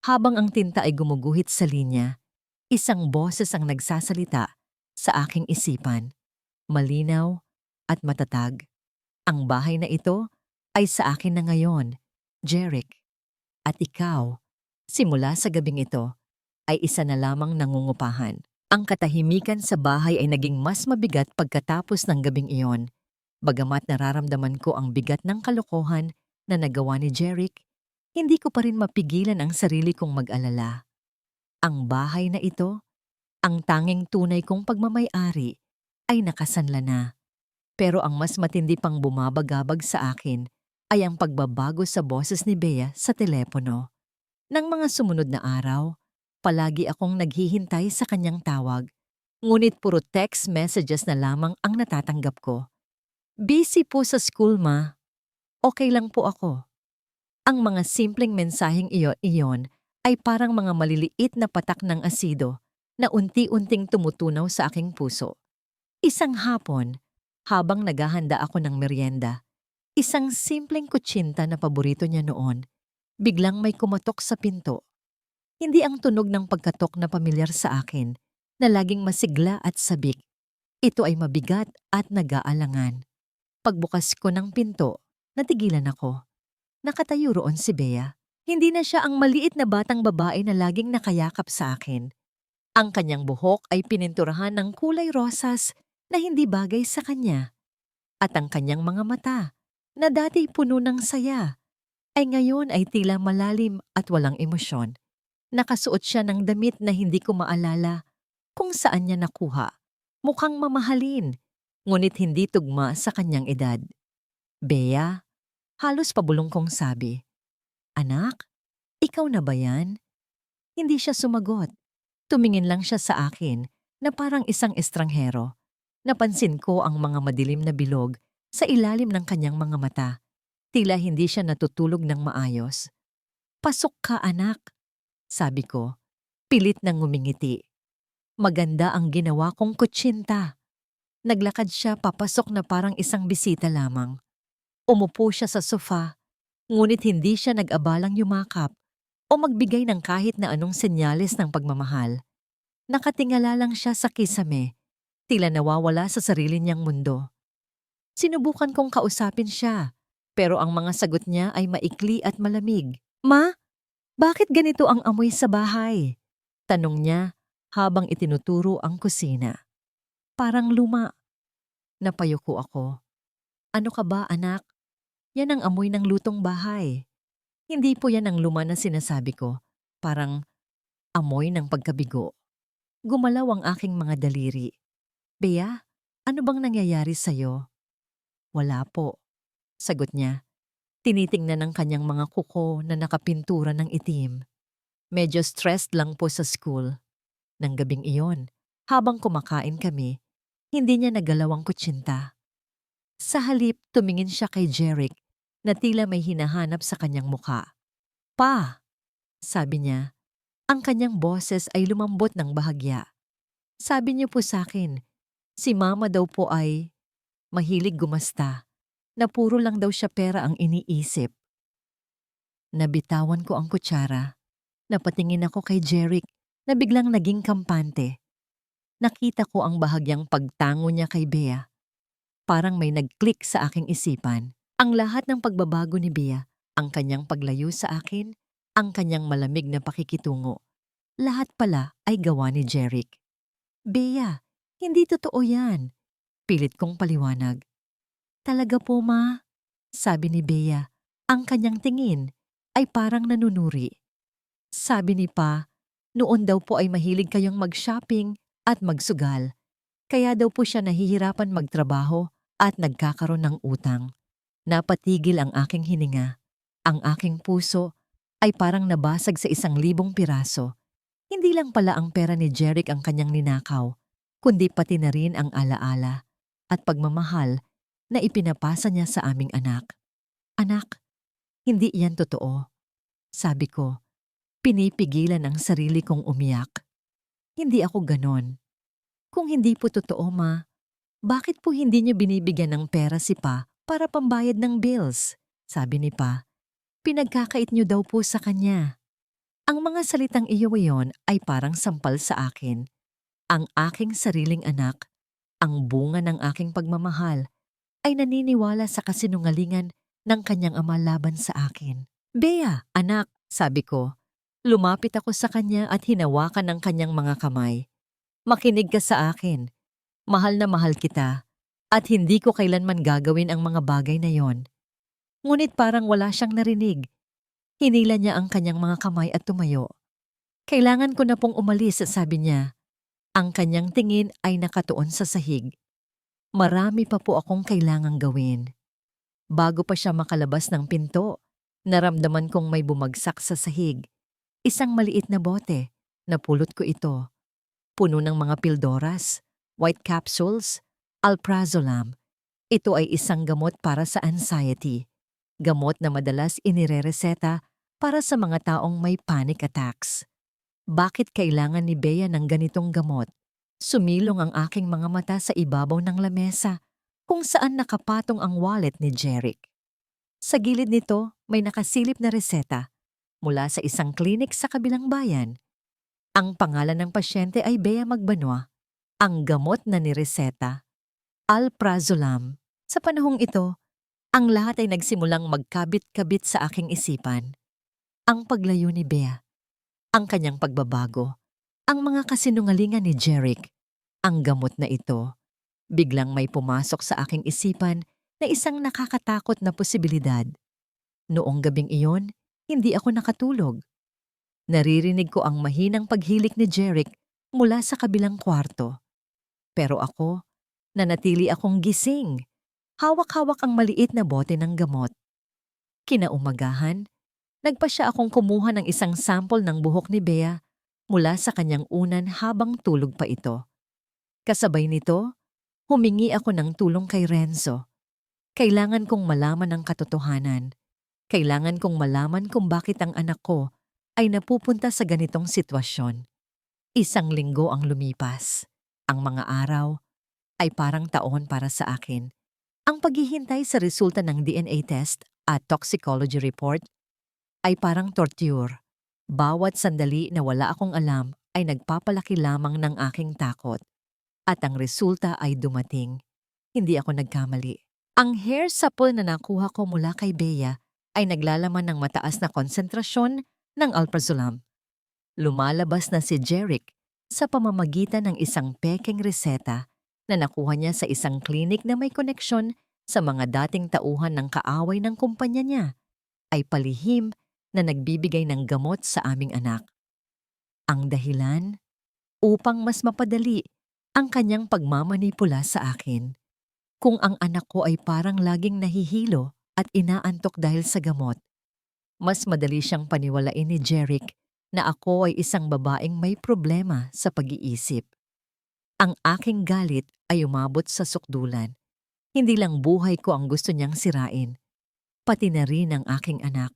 Habang ang tinta ay gumuguhit sa linya, isang boses ang nagsasalita Sa aking isipan, malinaw at matatag. Ang bahay na ito ay sa akin na ngayon, Jeric. At ikaw, simula sa gabing ito, ay isa na lamang nangungupahan. Ang katahimikan sa bahay ay naging mas mabigat pagkatapos ng gabing iyon. Bagamat nararamdaman ko ang bigat ng kalokohan na nagawa ni Jeric, hindi ko pa rin mapigilan ang sarili kong mag-alala. Ang bahay na ito, ang tanging tunay kong pagmamay-ari, ay nakasanla na. Pero ang mas matindi pang bumabagabag sa akin ay ang pagbabago sa boses ni Bea sa telepono. Nang mga sumunod na araw, palagi akong naghihintay sa kanyang tawag, ngunit puro text messages na lamang ang natatanggap ko. Busy po sa school, ma. Okay lang po ako. Ang mga simpleng mensaheng iyon ay parang mga maliliit na patak ng asido na unti-unting tumutunaw sa aking puso. Isang hapon, habang naghahanda ako ng merienda, isang simpleng kutsinta na paborito niya noon, biglang may kumatok sa pinto. Hindi ang tunog ng pagkatok na pamilyar sa akin, na laging masigla at sabik. Ito ay mabigat at nag-aalangan. Pagbukas ko ng pinto, natigilan ako. Nakatayo roon si Bea. Hindi na siya ang maliit na batang babae na laging nakayakap sa akin. Ang kanyang buhok ay pininturahan ng kulay rosas na hindi bagay sa kanya. At ang kanyang mga mata, na dati puno ng saya, ay ngayon ay tila malalim at walang emosyon. Nakasuot siya ng damit na hindi ko maalala kung saan niya nakuha. Mukhang mamahalin, ngunit hindi tugma sa kanyang edad. Bea, halos pabulong kong sabi, "Anak, ikaw na ba yan?" Hindi siya sumagot. Tumingin lang siya sa akin na parang isang estranghero. Napansin ko ang mga madilim na bilog sa ilalim ng kanyang mga mata. Tila hindi siya natutulog ng maayos. "Pasok ka, anak," sabi ko, pilit nang ngumingiti. Maganda ang ginawa kong kutsinta. Naglakad siya papasok na parang isang bisita lamang. Umupo siya sa sofa, ngunit hindi siya nag-abalang yumakap o magbigay ng kahit na anong senyales ng pagmamahal. Nakatingala lang siya sa kisame, tila nawawala sa sarili niyang mundo. Sinubukan kong kausapin siya, pero ang mga sagot niya ay maikli at malamig. "Ma, bakit ganito ang amoy sa bahay?" Tanong niya habang itinuturo ang kusina. "Parang luma." Napayuko ako. "Ano ka ba, anak? Yan ang amoy ng lutong bahay. Hindi po yan ang luma na sinasabi ko. Parang amoy ng pagkabigo." Gumalaw ang aking mga daliri. "Bea, ano bang nangyayari sa'yo?" "Wala po," sagot niya. Tinitingnan ng kanyang mga kuko na nakapintura ng itim. "Medyo stressed lang po sa school." Nang gabing iyon, habang kumakain kami, hindi niya nagalaw ang kutsinta. Sa halip, tumingin siya kay Jeric na tila may hinahanap sa kanyang muka. "Pa," sabi niya. Ang kanyang boses ay lumambot ng bahagya. "Sabi niyo po sa akin, si mama daw po ay mahilig gumasta, na puro lang daw siya pera ang iniisip." Nabitawan ko ang kutsara. Napatingin ako kay Jeric na biglang naging kampante. Nakita ko ang bahagyang pagtango niya kay Bea. Parang may nag-click sa aking isipan. Ang lahat ng pagbabago ni Bea, ang kanyang paglayo sa akin, ang kanyang malamig na pakikitungo, lahat pala ay gawa ni Jeric. "Bea, hindi totoo yan." Pilit kong paliwanag. "Talaga po, ma," sabi ni Bea. Ang kanyang tingin ay parang nanunuri. Sabi ni Pa, noon daw po ay mahilig kayong mag-shopping at magsugal. Kaya daw po siya nahihirapan magtrabaho at nagkakaroon ng utang. Napatigil ang aking hininga. Ang aking puso ay parang nabasag sa 1,000 piraso. Hindi lang pala ang pera ni Jeric ang kanyang ninakaw, kundi pati na rin ang alaala at pagmamahal na ipinapasa niya sa aming anak. "Anak, hindi iyan totoo," sabi ko. Pinipigilan ang sarili kong umiyak. "Hindi ako ganon." "Kung hindi po totoo, ma, bakit po hindi niyo binibigyan ng pera si Pa para pambayad ng bills?" Sabi ni Pa. "Pinagkakait niyo daw po sa kanya." Ang mga salitang iyon ay parang sampal sa akin. Ang aking sariling anak, ang bunga ng aking pagmamahal, ay naniniwala sa kasinungalingan ng kanyang ama laban sa akin. Bea, anak, sabi ko. Lumapit ako sa kanya at hinawakan ng kanyang mga kamay. Makinig ka sa akin. Mahal na mahal kita. At hindi ko kailanman gagawin ang mga bagay na yon. Ngunit parang wala siyang narinig. Hinila niya ang kanyang mga kamay at tumayo. Kailangan ko na pong umalis, sabi niya. Ang kanyang tingin ay nakatuon sa sahig. Marami pa po akong kailangang gawin. Bago pa siya makalabas ng pinto, naramdaman kong may bumagsak sa sahig. Isang maliit na bote. Napulot ko ito. Puno ng mga pildoras, white capsules, alprazolam. Ito ay isang gamot para sa anxiety. Gamot na madalas inirereseta para sa mga taong may panic attacks. Bakit kailangan ni Bea ng ganitong gamot? Sumilong ang aking mga mata sa ibabaw ng lamesa kung saan nakapatong ang wallet ni Jeric. Sa gilid nito may nakasilip na reseta mula sa isang klinik sa kabilang bayan. Ang pangalan ng pasyente ay Bea Magbanwa. Ang gamot na nireseta, alprazolam. Sa panahong ito, ang lahat ay nagsimulang magkabit-kabit sa aking isipan. Ang paglayo ni Bea, ang kanyang pagbabago, ang mga kasinungalingan ni Jeric, ang gamot na ito. Biglang may pumasok sa aking isipan na isang nakakatakot na posibilidad. Noong gabing iyon, hindi ako nakatulog. Naririnig ko ang mahinang paghilik ni Jeric mula sa kabilang kwarto. Pero ako, nanatili akong gising. Hawak-hawak ang maliit na bote ng gamot. Kinaumagahan, nagpasya akong kumuha ng isang sample ng buhok ni Bea mula sa kanyang unan habang tulog pa ito. Kasabay nito, humingi ako ng tulong kay Renzo. Kailangan kong malaman ang katotohanan. Kailangan kong malaman kung bakit ang anak ko ay napupunta sa ganitong sitwasyon. Isang linggo ang lumipas. Ang mga araw ay parang taon para sa akin. Ang paghihintay sa resulta ng DNA test at toxicology report ay parang torture. Bawat sandali na wala akong alam ay nagpapalaki lamang ng aking takot. At ang resulta ay dumating. Hindi ako nagkamali. Ang hair sample na nakuha ko mula kay Bea ay naglalaman ng mataas na konsentrasyon ng alprazolam. Lumalabas na si Jeric sa pamamagitan ng isang pekeng reseta na nakuha niya sa isang klinik na may koneksyon sa mga dating tauhan ng kaaway ng kumpanya niya, ay palihim na nagbibigay ng gamot sa aming anak. Ang dahilan? Upang mas mapadali ang kanyang pagmamanipula sa akin. Kung ang anak ko ay parang laging nahihilo at inaantok dahil sa gamot, mas madali siyang paniwalain ni Jeric na ako ay isang babaeng may problema sa pag-iisip. Ang aking galit ay umabot sa sukdulan. Hindi lang buhay ko ang gusto niyang sirain, pati na rin ang aking anak.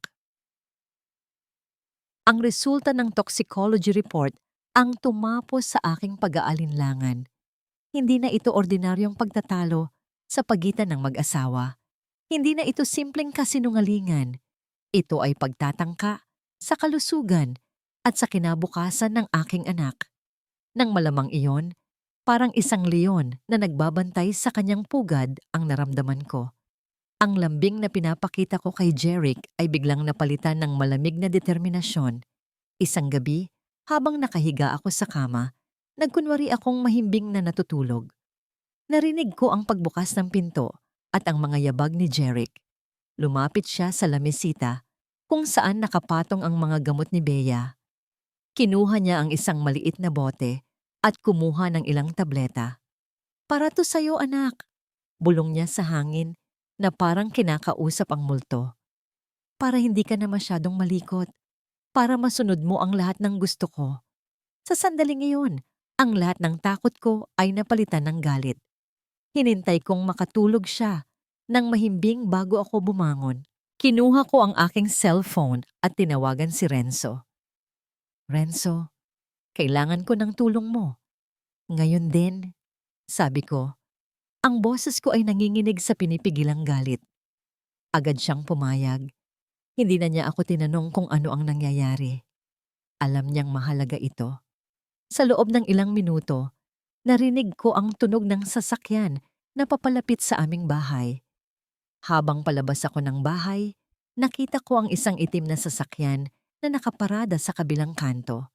Ang resulta ng toxicology report ang tumapos sa aking pag-aalinlangan. Hindi na ito ordinaryong pagtatalo sa pagitan ng mag-asawa. Hindi na ito simpleng kasinungalingan. Ito ay pagtatangka sa kalusugan at sa kinabukasan ng aking anak. Nang malamang iyon, parang isang leon na nagbabantay sa kanyang pugad ang naramdaman ko. Ang lambing na pinapakita ko kay Jeric ay biglang napalitan ng malamig na determinasyon. Isang gabi, habang nakahiga ako sa kama, nagkunwari akong mahimbing na natutulog. Narinig ko ang pagbukas ng pinto at ang mga yabag ni Jeric. Lumapit siya sa lamesita kung saan nakapatong ang mga gamot ni Bea. Kinuha niya ang isang maliit na bote at kumuha ng ilang tableta. "Para to sa'yo, anak," bulong niya sa hangin na parang kinakausap ang multo. "Para hindi ka na masyadong malikot. Para masunod mo ang lahat ng gusto ko." Sa sandaling iyon, ang lahat ng takot ko ay napalitan ng galit. Hinintay kong makatulog siya nang mahimbing bago ako bumangon. Kinuha ko ang aking cellphone at tinawagan si Renzo. "Renzo, kailangan ko ng tulong mo." "Ngayon din," sabi ko. Ang boses ko ay nanginginig sa pinipigilang galit. Agad siyang pumayag. Hindi na niya ako tinanong kung ano ang nangyayari. Alam niyang mahalaga ito. Sa loob ng ilang minuto, Narinig ko ang tunog ng sasakyan na papalapit sa aming bahay. Habang palabas ako ng bahay, nakita ko ang isang itim na sasakyan na nakaparada sa kabilang kanto.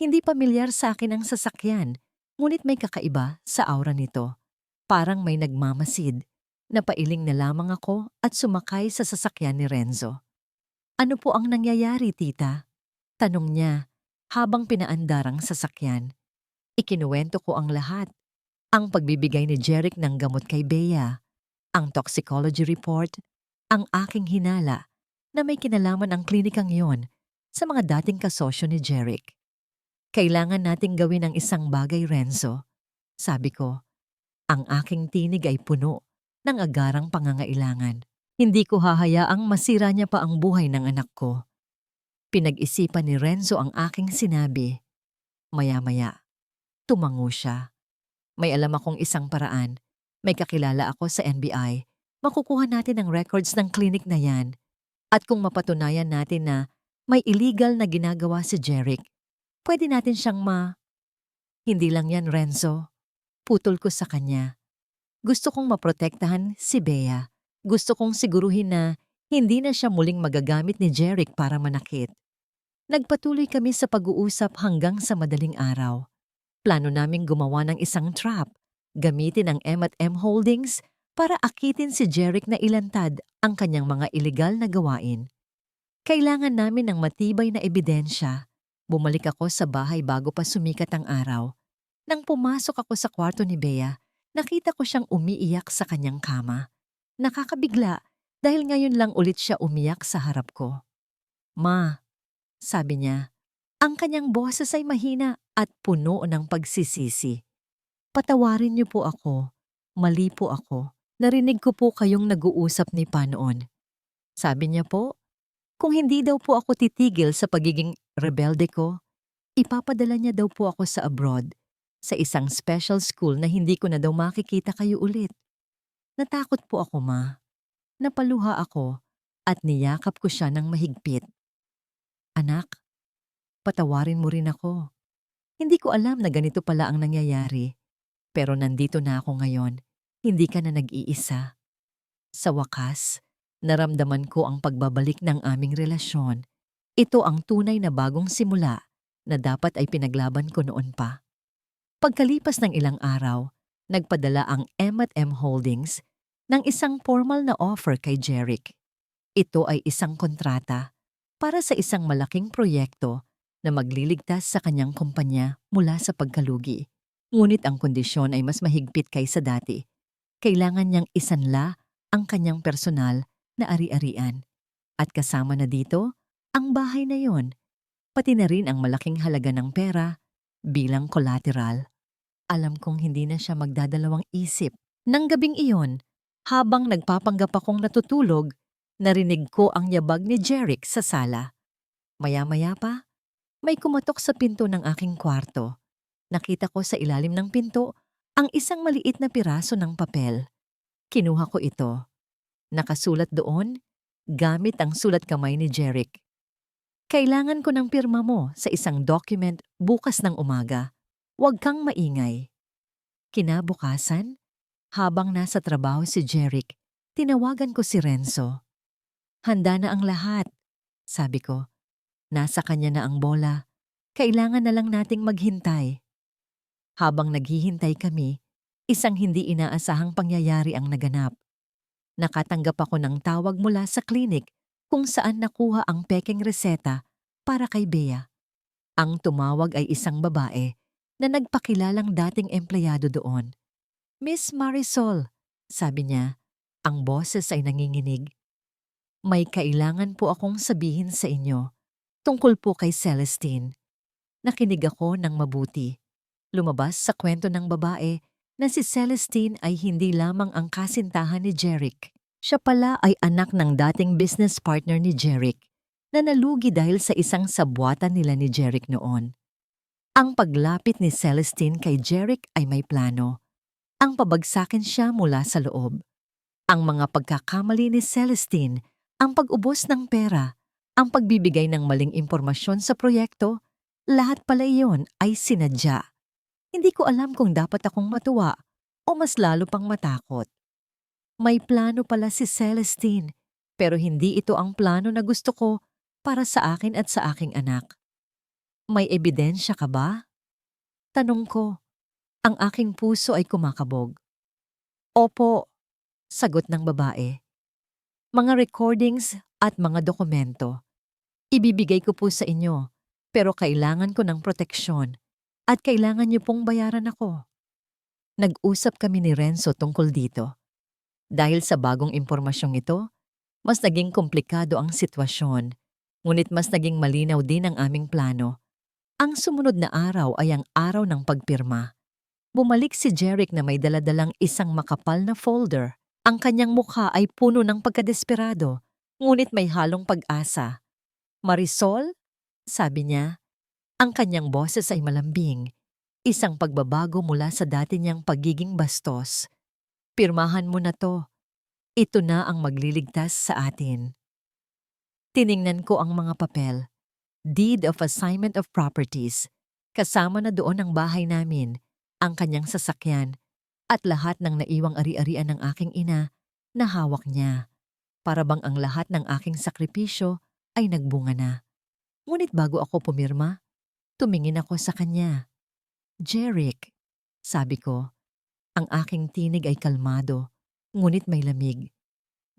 Hindi pamilyar sa akin ang sasakyan, ngunit may kakaiba sa aura nito. Parang may nagmamasid. Napailing na lamang ako at sumakay sa sasakyan ni Renzo. "Ano po ang nangyayari, tita?" Tanong niya habang pinaandar ang sasakyan. Ikinuwento ko ang lahat. Ang pagbibigay ni Jeric ng gamot kay Bea, ang toxicology report, ang aking hinala na may kinalaman ang klinikang yon sa mga dating kasosyo ni Jeric. "Kailangan nating gawin ang isang bagay, Renzo," sabi ko. Ang aking tinig ay puno ng agarang pangangailangan. Hindi ko hahayaang masira niya pa ang buhay ng anak ko. Pinag-isipan ni Renzo ang aking sinabi. Maya-maya, tumango siya. "May alam akong isang paraan. May kakilala ako sa NBI. Makukuha natin ang records ng clinic na yan. At kung mapatunayan natin na may illegal na ginagawa si Jeric, pwede natin siyang Hindi lang yan, Renzo. Putol ko sa kanya. Gusto kong maprotektahan si Bea. Gusto kong siguruhin na hindi na siya muling magagamit ni Jeric para manakit. Nagpatuloy kami sa pag-uusap hanggang sa madaling araw. Plano naming gumawa ng isang trap, gamitin ang M&M Holdings para akitin si Jeric na ilantad ang kanyang mga ilegal na gawain. Kailangan namin ng matibay na ebidensya. Bumalik ako sa bahay bago pa sumikat ang araw. Nang pumasok ako sa kwarto ni Bea, nakita ko siyang umiiyak sa kanyang kama. Nakakabigla dahil ngayon lang ulit siya umiyak sa harap ko. "Ma," sabi niya, ang kanyang boses ay mahina at puno ng pagsisisi. "Patawarin niyo po ako. Mali po ako. Narinig ko po kayong nag-uusap ni Pa noon." Sabi niya po, kung hindi daw po ako titigil sa pagiging rebelde ko, ipapadala niya daw po ako sa abroad, sa isang special school na hindi ko na daw makikita kayo ulit. Natakot po ako, Ma. Napaluha ako at niyakap ko siya ng mahigpit. "Anak, patawarin mo rin ako. Hindi ko alam na ganito pala ang nangyayari. Pero nandito na ako ngayon. Hindi ka na nag-iisa." Sa wakas, naramdaman ko ang pagbabalik ng aming relasyon. Ito ang tunay na bagong simula na dapat ay pinaglaban ko noon pa. Pagkalipas ng ilang araw, nagpadala ang M&M Holdings ng isang formal na offer kay Jeric. Ito ay isang kontrata para sa isang malaking proyekto na magliligtas sa kanyang kumpanya mula sa pagkalugi. Ngunit ang kondisyon ay mas mahigpit kaysa dati. Kailangan niyang isanla ang kanyang personal na ari-arian. At kasama na dito ang bahay na yon, pati na rin ang malaking halaga ng pera bilang collateral. Alam kong hindi na siya magdadalawang isip. Nang gabing iyon, habang nagpapanggap akong natutulog, narinig ko ang yabag ni Jeric sa sala. Maya-maya pa, may kumatok sa pinto ng aking kwarto. Nakita ko sa ilalim ng pinto ang isang maliit na piraso ng papel. Kinuha ko ito. Nakasulat doon, gamit ang sulat kamay ni Jeric. "Kailangan ko ng pirma mo sa isang document bukas ng umaga. Huwag kang maingay." Kinabukasan, habang nasa trabaho si Jeric, tinawagan ko si Renzo. "Handa na ang lahat," sabi ko. "Nasa kanya na ang bola. Kailangan na lang nating maghintay." Habang naghihintay kami, isang hindi inaasahang pangyayari ang naganap. Nakatanggap ako ng tawag mula sa klinik kung saan nakuha ang pekeng reseta para kay Bea. Ang tumawag ay isang babae na nagpakilalang dating empleyado doon. "Miss Marisol," sabi niya, ang boses ay nanginginig. "May kailangan po akong sabihin sa inyo tungkol po kay Celestine." Nakinig ako ng mabuti. Lumabas sa kwento ng babae na si Celestine ay hindi lamang ang kasintahan ni Jeric. Siya pala ay anak ng dating business partner ni Jeric na nalugi dahil sa isang sabwatan nila ni Jeric noon. Ang paglapit ni Celestine kay Jeric ay may plano. Ang pabagsakin siya mula sa loob. Ang mga pagkakamali ni Celestine, ang pag-ubos ng pera, ang pagbibigay ng maling impormasyon sa proyekto, lahat pala iyon ay sinadya. Hindi ko alam kung dapat akong matuwa o mas lalo pang matakot. May plano pala si Celestine, pero hindi ito ang plano na gusto ko para sa akin at sa aking anak. May ebidensya ka ba? Tanong ko. Ang aking puso ay kumakabog. Opo, sagot ng babae. Mga recordings at mga dokumento. Ibibigay ko po sa inyo, pero kailangan ko ng proteksyon at kailangan niyo pong bayaran ako. Nag-usap kami ni Renzo tungkol dito. Dahil sa bagong impormasyong ito, mas naging komplikado ang sitwasyon, ngunit mas naging malinaw din ang aming plano. Ang sumunod na araw ay ang araw ng pagpirma. Bumalik si Jeric na may daladalang isang makapal na folder. Ang kanyang mukha ay puno ng pagkadesperado, ngunit may halong pag-asa. Marisol? Sabi niya. Ang kanyang boses ay malambing. Isang pagbabago mula sa dati niyang pagiging bastos. Pirmahan mo na to. Ito na ang magliligtas sa atin. Tiningnan ko ang mga papel. Deed of Assignment of Properties. Kasama na doon ang bahay namin, ang kanyang sasakyan, at lahat ng naiwang ari-arian ng aking ina na hawak niya. Para bang ang lahat ng aking sakripisyo ay nagbunga na. Ngunit bago ako pumirma, tumingin ako sa kanya. Jeric, sabi ko, ang aking tinig ay kalmado, ngunit may lamig.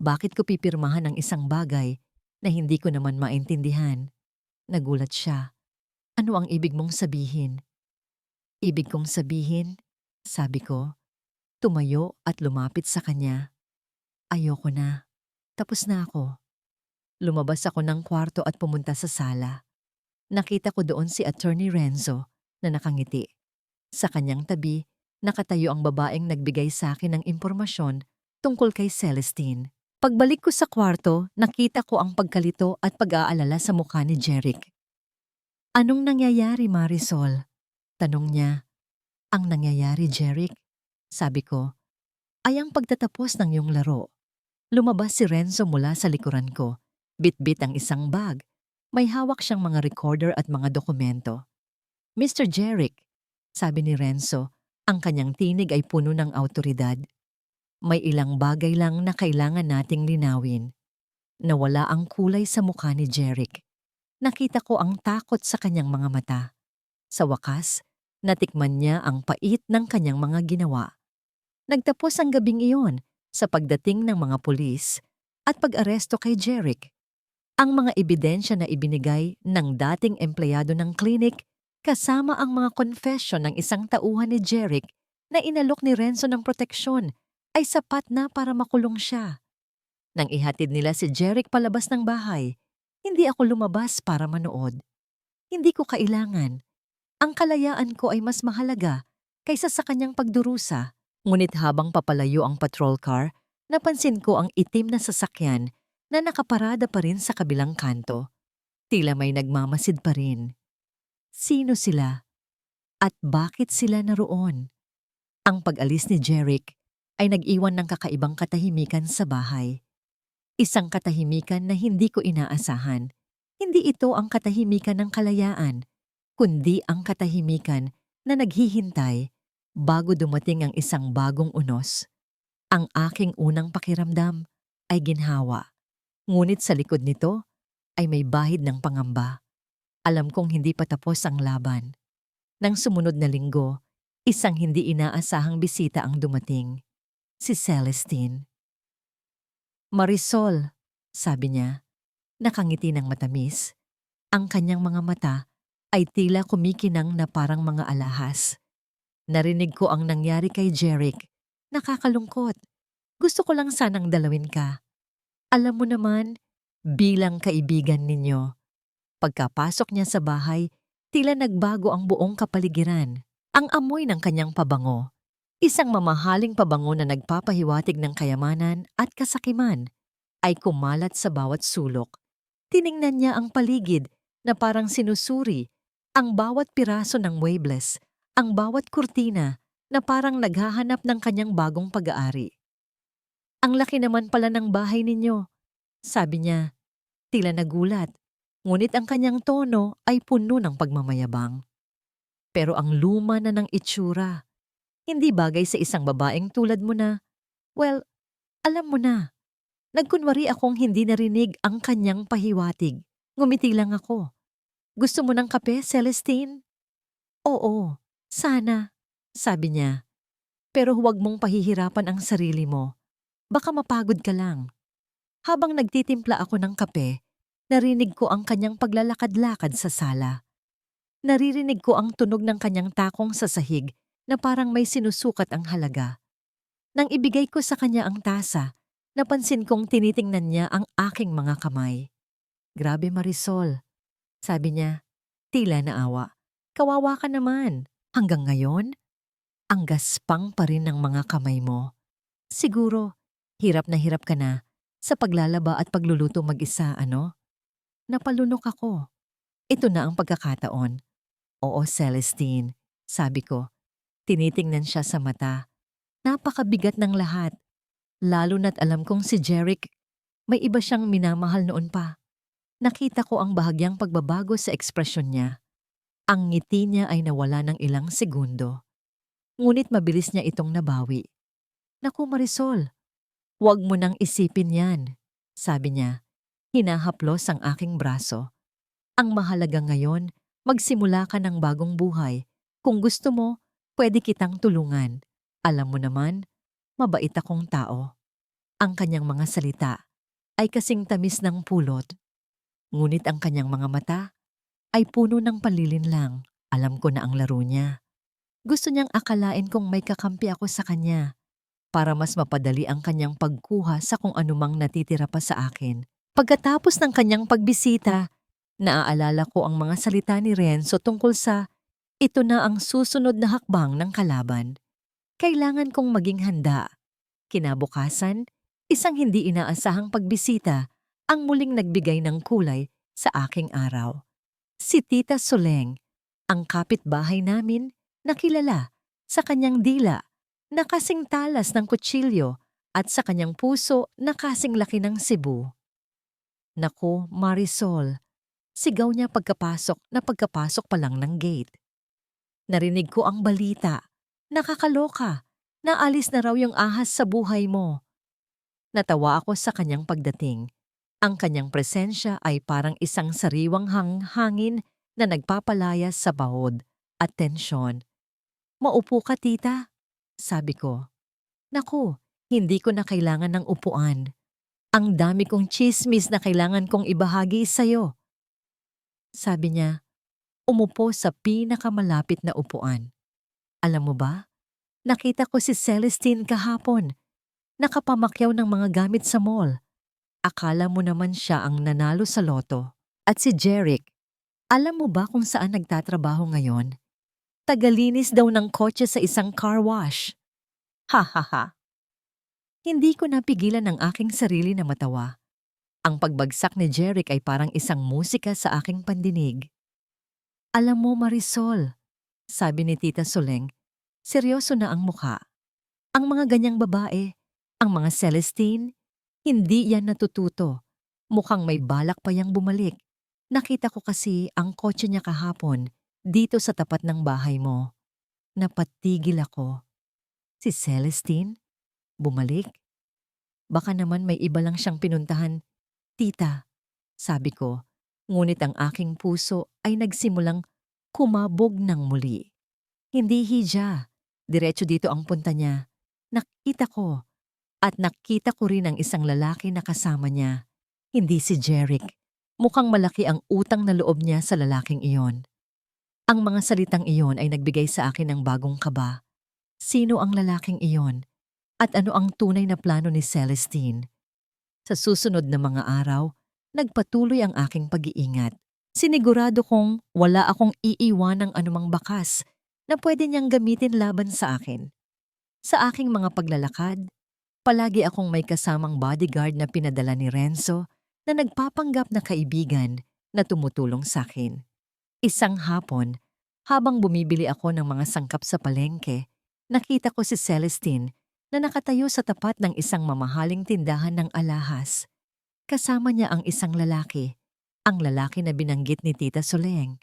Bakit ko pipirmahan ang isang bagay na hindi ko naman maintindihan? Nagulat siya. Ano ang ibig mong sabihin? Ibig kong sabihin, sabi ko, tumayo at lumapit sa kanya. Ayoko na. Tapos na ako. Lumabas ako ng kwarto at pumunta sa sala. Nakita ko doon si Attorney Renzo na nakangiti. Sa kanyang tabi, nakatayo ang babaeng nagbigay sa akin ng impormasyon tungkol kay Celestine. Pagbalik ko sa kwarto, nakita ko ang pagkalito at pag-aalala sa mukha ni Jeric. Anong nangyayari, Marisol? Tanong niya. Ang nangyayari, Jeric, sabi ko, ay ang pagtatapos ng iyong laro. Lumabas si Renzo mula sa likuran ko. Bit-bit ang isang bag. May hawak siyang mga recorder at mga dokumento. Mr. Jeric, sabi ni Renzo, ang kanyang tinig ay puno ng awtoridad. May ilang bagay lang na kailangan nating linawin. Nawala ang kulay sa mukha ni Jeric. Nakita ko ang takot sa kanyang mga mata. Sa wakas, natikman niya ang pait ng kanyang mga ginawa. Nagtapos ang gabing iyon sa pagdating ng mga pulis at pag-aresto kay Jeric. Ang mga ebidensya na ibinigay ng dating empleyado ng klinik kasama ang mga confession ng isang tauhan ni Jeric na inalok ni Renzo ng proteksyon ay sapat na para makulong siya. Nang ihatid nila si Jeric palabas ng bahay, hindi ako lumabas para manood. Hindi ko kailangan. Ang kalayaan ko ay mas mahalaga kaysa sa kanyang pagdurusa. Ngunit habang papalayo ang patrol car, napansin ko ang itim na sasakyan na nakaparada pa rin sa kabilang kanto. Tila may nagmamasid pa rin. Sino sila? At bakit sila naroon? Ang pag-alis ni Jeric ay nag-iwan ng kakaibang katahimikan sa bahay. Isang katahimikan na hindi ko inaasahan. Hindi ito ang katahimikan ng kalayaan, kundi ang katahimikan na naghihintay bago dumating ang isang bagong unos. Ang aking unang pakiramdam ay ginhawa, ngunit sa likod nito ay may bahid ng pangamba. Alam kong hindi pa tapos ang laban. Nang sumunod na linggo, isang hindi inaasahang bisita ang dumating. Si Celestine. Marisol, sabi niya, nakangiti ng matamis. Ang kanyang mga mata ay tila kumikinang na parang mga alahas. Narinig ko ang nangyari kay Jeric. Nakakalungkot. Gusto ko lang sanang dalawin ka. Alam mo naman, bilang kaibigan ninyo. Pagkapasok niya sa bahay, tila nagbago ang buong kapaligiran. Ang amoy ng kanyang pabango. Isang mamahaling pabango na nagpapahiwatig ng kayamanan at kasakiman ay kumalat sa bawat sulok. Tiningnan niya ang paligid na parang sinusuri, ang bawat piraso ng muebles, ang bawat kurtina na parang naghahanap ng kanyang bagong pag-aari. Ang laki naman pala ng bahay ninyo, sabi niya. Tila nagulat, ngunit ang kanyang tono ay puno ng pagmamayabang. Pero ang luma na ng itsura, hindi bagay sa isang babaeng tulad mo na, well, alam mo na. Nagkunwari akong hindi narinig ang kanyang pahiwatig. Ngumiti lang ako. Gusto mo ng kape, Celestine? Oo, sana, sabi niya. Pero huwag mong pahihirapan ang sarili mo. Baka mapagod ka lang. Habang nagtitimpla ako ng kape, narinig ko ang kanyang paglalakad-lakad sa sala. Naririnig ko ang tunog ng kanyang takong sa sahig na parang may sinusukat ang halaga. Nang ibigay ko sa kanya ang tasa, napansin kong tinitingnan niya ang aking mga kamay. Grabe Marisol, sabi niya, tila naawa. Kawawa ka naman. Hanggang ngayon, ang gaspang pa rin ng mga kamay mo. Siguro, hirap ka na sa paglalaba at pagluluto mag-isa, ano? Napalunok ako. Ito na ang pagkakataon. Oo, Celestine, sabi ko. Tinitingnan siya sa mata. Napakabigat ng lahat. Lalo na't alam kong si Jeric, may iba siyang minamahal noon pa. Nakita ko ang bahagyang pagbabago sa ekspresyon niya. Ang ngiti niya ay nawala ng ilang segundo. Ngunit mabilis niya itong nabawi. Naku Marisol, huwag mo nang isipin yan, sabi niya. Hinahaplos ang aking braso. Ang mahalaga ngayon, magsimula ka ng bagong buhay. Kung gusto mo, pwede kitang tulungan. Alam mo naman, mabait akong tao. Ang kanyang mga salita ay kasing tamis ng pulot. Ngunit ang kanyang mga mata ay puno ng panlilin lang. Alam ko na ang laro niya. Gusto niyang akalain kong may kakampi ako sa kanya para mas mapadali ang kanyang pagkuha sa kung anumang natitira pa sa akin. Pagkatapos ng kanyang pagbisita, naaalala ko ang mga salita ni Renzo tungkol sa ito na ang susunod na hakbang ng kalaban. Kailangan kong maging handa. Kinabukasan, isang hindi inaasahang pagbisita ang muling nagbigay ng kulay sa aking araw. Si Tita Soleng, ang kapitbahay namin na kilala sa kanyang dila na kasing talas ng kutsilyo at sa kanyang puso na kasing laki ng Cebu. Naku, Marisol, sigaw niya pagkapasok pa lang ng gate. Narinig ko ang balita. Nakakaloka. Naalis na raw yung ahas sa buhay mo. Natawa ako sa kanyang pagdating. Ang kanyang presensya ay parang isang sariwang hangin na nagpapalayas sa bahod at tensyon. Maupo ka, tita, sabi ko. Naku, hindi ko na kailangan ng upuan. Ang dami kong tsismis na kailangan kong ibahagi sa'yo. Sabi niya, umupo sa pinakamalapit na upuan. Alam mo ba, nakita ko si Celestine kahapon. Nakapamakyaw ng mga gamit sa mall. Akala mo naman siya ang nanalo sa loto. At si Jeric, alam mo ba kung saan nagtatrabaho ngayon? Tagalinis daw ng kotse sa isang car wash. Ha ha ha. Hindi ko napigilan ang aking sarili na matawa. Ang pagbagsak ni Jeric ay parang isang musika sa aking pandinig. Alam mo Marisol, sabi ni Tita Soleng, seryoso na ang mukha. Ang mga ganyang babae, ang mga Celestine, hindi yan natututo. Mukhang may balak pa yang bumalik. Nakita ko kasi ang kotse niya kahapon dito sa tapat ng bahay mo. Napatigil ako. Si Celestine? Bumalik? Baka naman may iba lang siyang pinuntahan. Tita, sabi ko, ngunit ang aking puso ay nagsimulang kumabog ng muli. Hindi hidya. Diretso dito ang punta niya. Nakita ko. At nakita ko rin ang isang lalaki na kasama niya. Hindi si Jeric. Mukhang malaki ang utang na loob niya sa lalaking iyon. Ang mga salitang iyon ay nagbigay sa akin ng bagong kaba. Sino ang lalaking iyon? At ano ang tunay na plano ni Celestine? Sa susunod na mga araw, nagpatuloy ang aking pag-iingat. Sinigurado kong wala akong iiwan ng anumang bakas na pwede niyang gamitin laban sa akin. Sa aking mga paglalakad, palagi akong may kasamang bodyguard na pinadala ni Renzo na nagpapanggap na kaibigan na tumutulong sa akin. Isang hapon, habang bumibili ako ng mga sangkap sa palengke, nakita ko si Celestine na nakatayo sa tapat ng isang mamahaling tindahan ng alahas. Kasama niya ang isang lalaki, ang lalaki na binanggit ni Tita Soleng.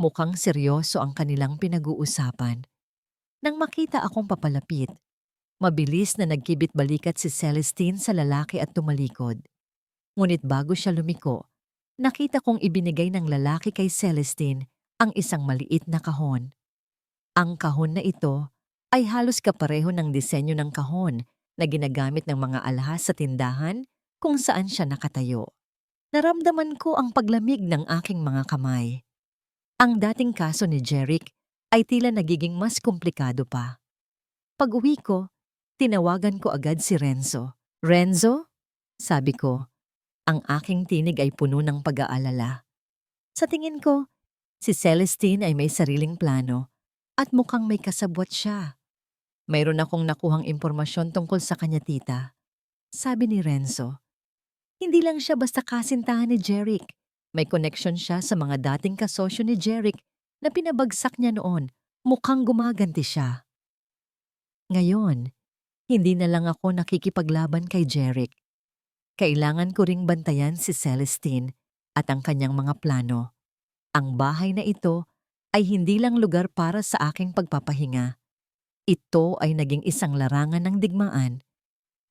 Mukhang seryoso ang kanilang pinag-uusapan. Nang makita akong papalapit, mabilis na nagkibit-balikat si Celestine sa lalaki at tumalikod. Ngunit bago siya lumiko, nakita kong ibinigay ng lalaki kay Celestine ang isang maliit na kahon. Ang kahon na ito ay halos kapareho ng disenyo ng kahon na ginagamit ng mga alahas sa tindahan kung saan siya nakatayo. Naramdaman ko ang paglamig ng aking mga kamay. Ang dating kaso ni Jeric ay tila nagiging mas komplikado pa. Pag-uwi ko, tinawagan ko agad si Renzo. "Renzo?" sabi ko. Ang aking tinig ay puno ng pag-aalala. Sa tingin ko, si Celestine ay may sariling plano at mukhang may kasabwat siya. Mayroon akong nakuhang impormasyon tungkol sa kanya, tita. Sabi ni Renzo. Hindi lang siya basta kasintahan ni Jeric. May connection siya sa mga dating kasosyo ni Jeric na pinabagsak niya noon. Mukhang gumaganti siya. Ngayon, hindi na lang ako nakikipaglaban kay Jeric. Kailangan ko ring bantayan si Celestine at ang kanyang mga plano. Ang bahay na ito ay hindi lang lugar para sa aking pagpapahinga. Ito ay naging isang larangan ng digmaan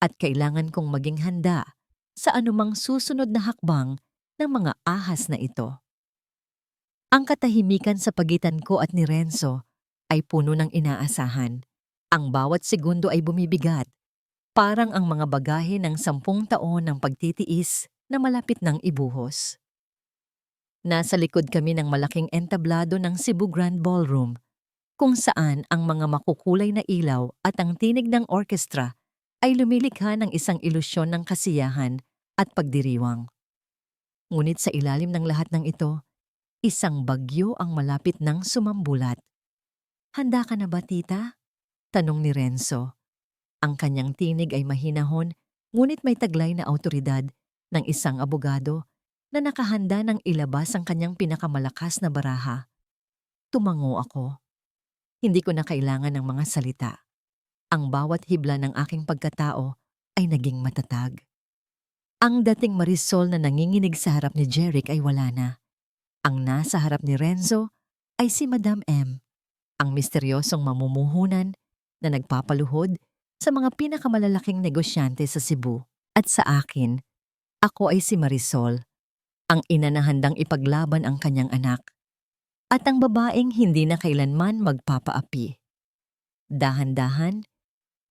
at kailangan kong maging handa sa anumang susunod na hakbang ng mga ahas na ito. Ang katahimikan sa pagitan ko at ni Renzo ay puno ng inaasahan. Ang bawat segundo ay bumibigat, parang ang mga bagahe ng 10 taon ng pagtitiis na malapit ng ibuhos. Nasa likod kami ng malaking entablado ng Cebu Grand Ballroom, kung saan ang mga makukulay na ilaw at ang tinig ng orkestra ay lumilikha ng isang ilusyon ng kasiyahan at pagdiriwang. Ngunit sa ilalim ng lahat ng ito, isang bagyo ang malapit ng sumambulat. "Handa ka na ba, tita?" tanong ni Renzo. Ang kanyang tinig ay mahinahon, ngunit may taglay na awtoridad ng isang abogado na nakahanda ng ilabas ang kanyang pinakamalakas na baraha. Tumango ako. Hindi ko na kailangan ng mga salita. Ang bawat hibla ng aking pagkatao ay naging matatag. Ang dating Marisol na nanginginig sa harap ni Jeric ay wala na. Ang nasa harap ni Renzo ay si Madam M, ang misteryosong mamumuhunan na nagpapaluhod sa mga pinakamalalaking negosyante sa Cebu. At sa akin, ako ay si Marisol, ang ina na handang ipaglaban ang kanyang anak, at ang babaeng hindi na kailanman magpapaapi. Dahan-dahan,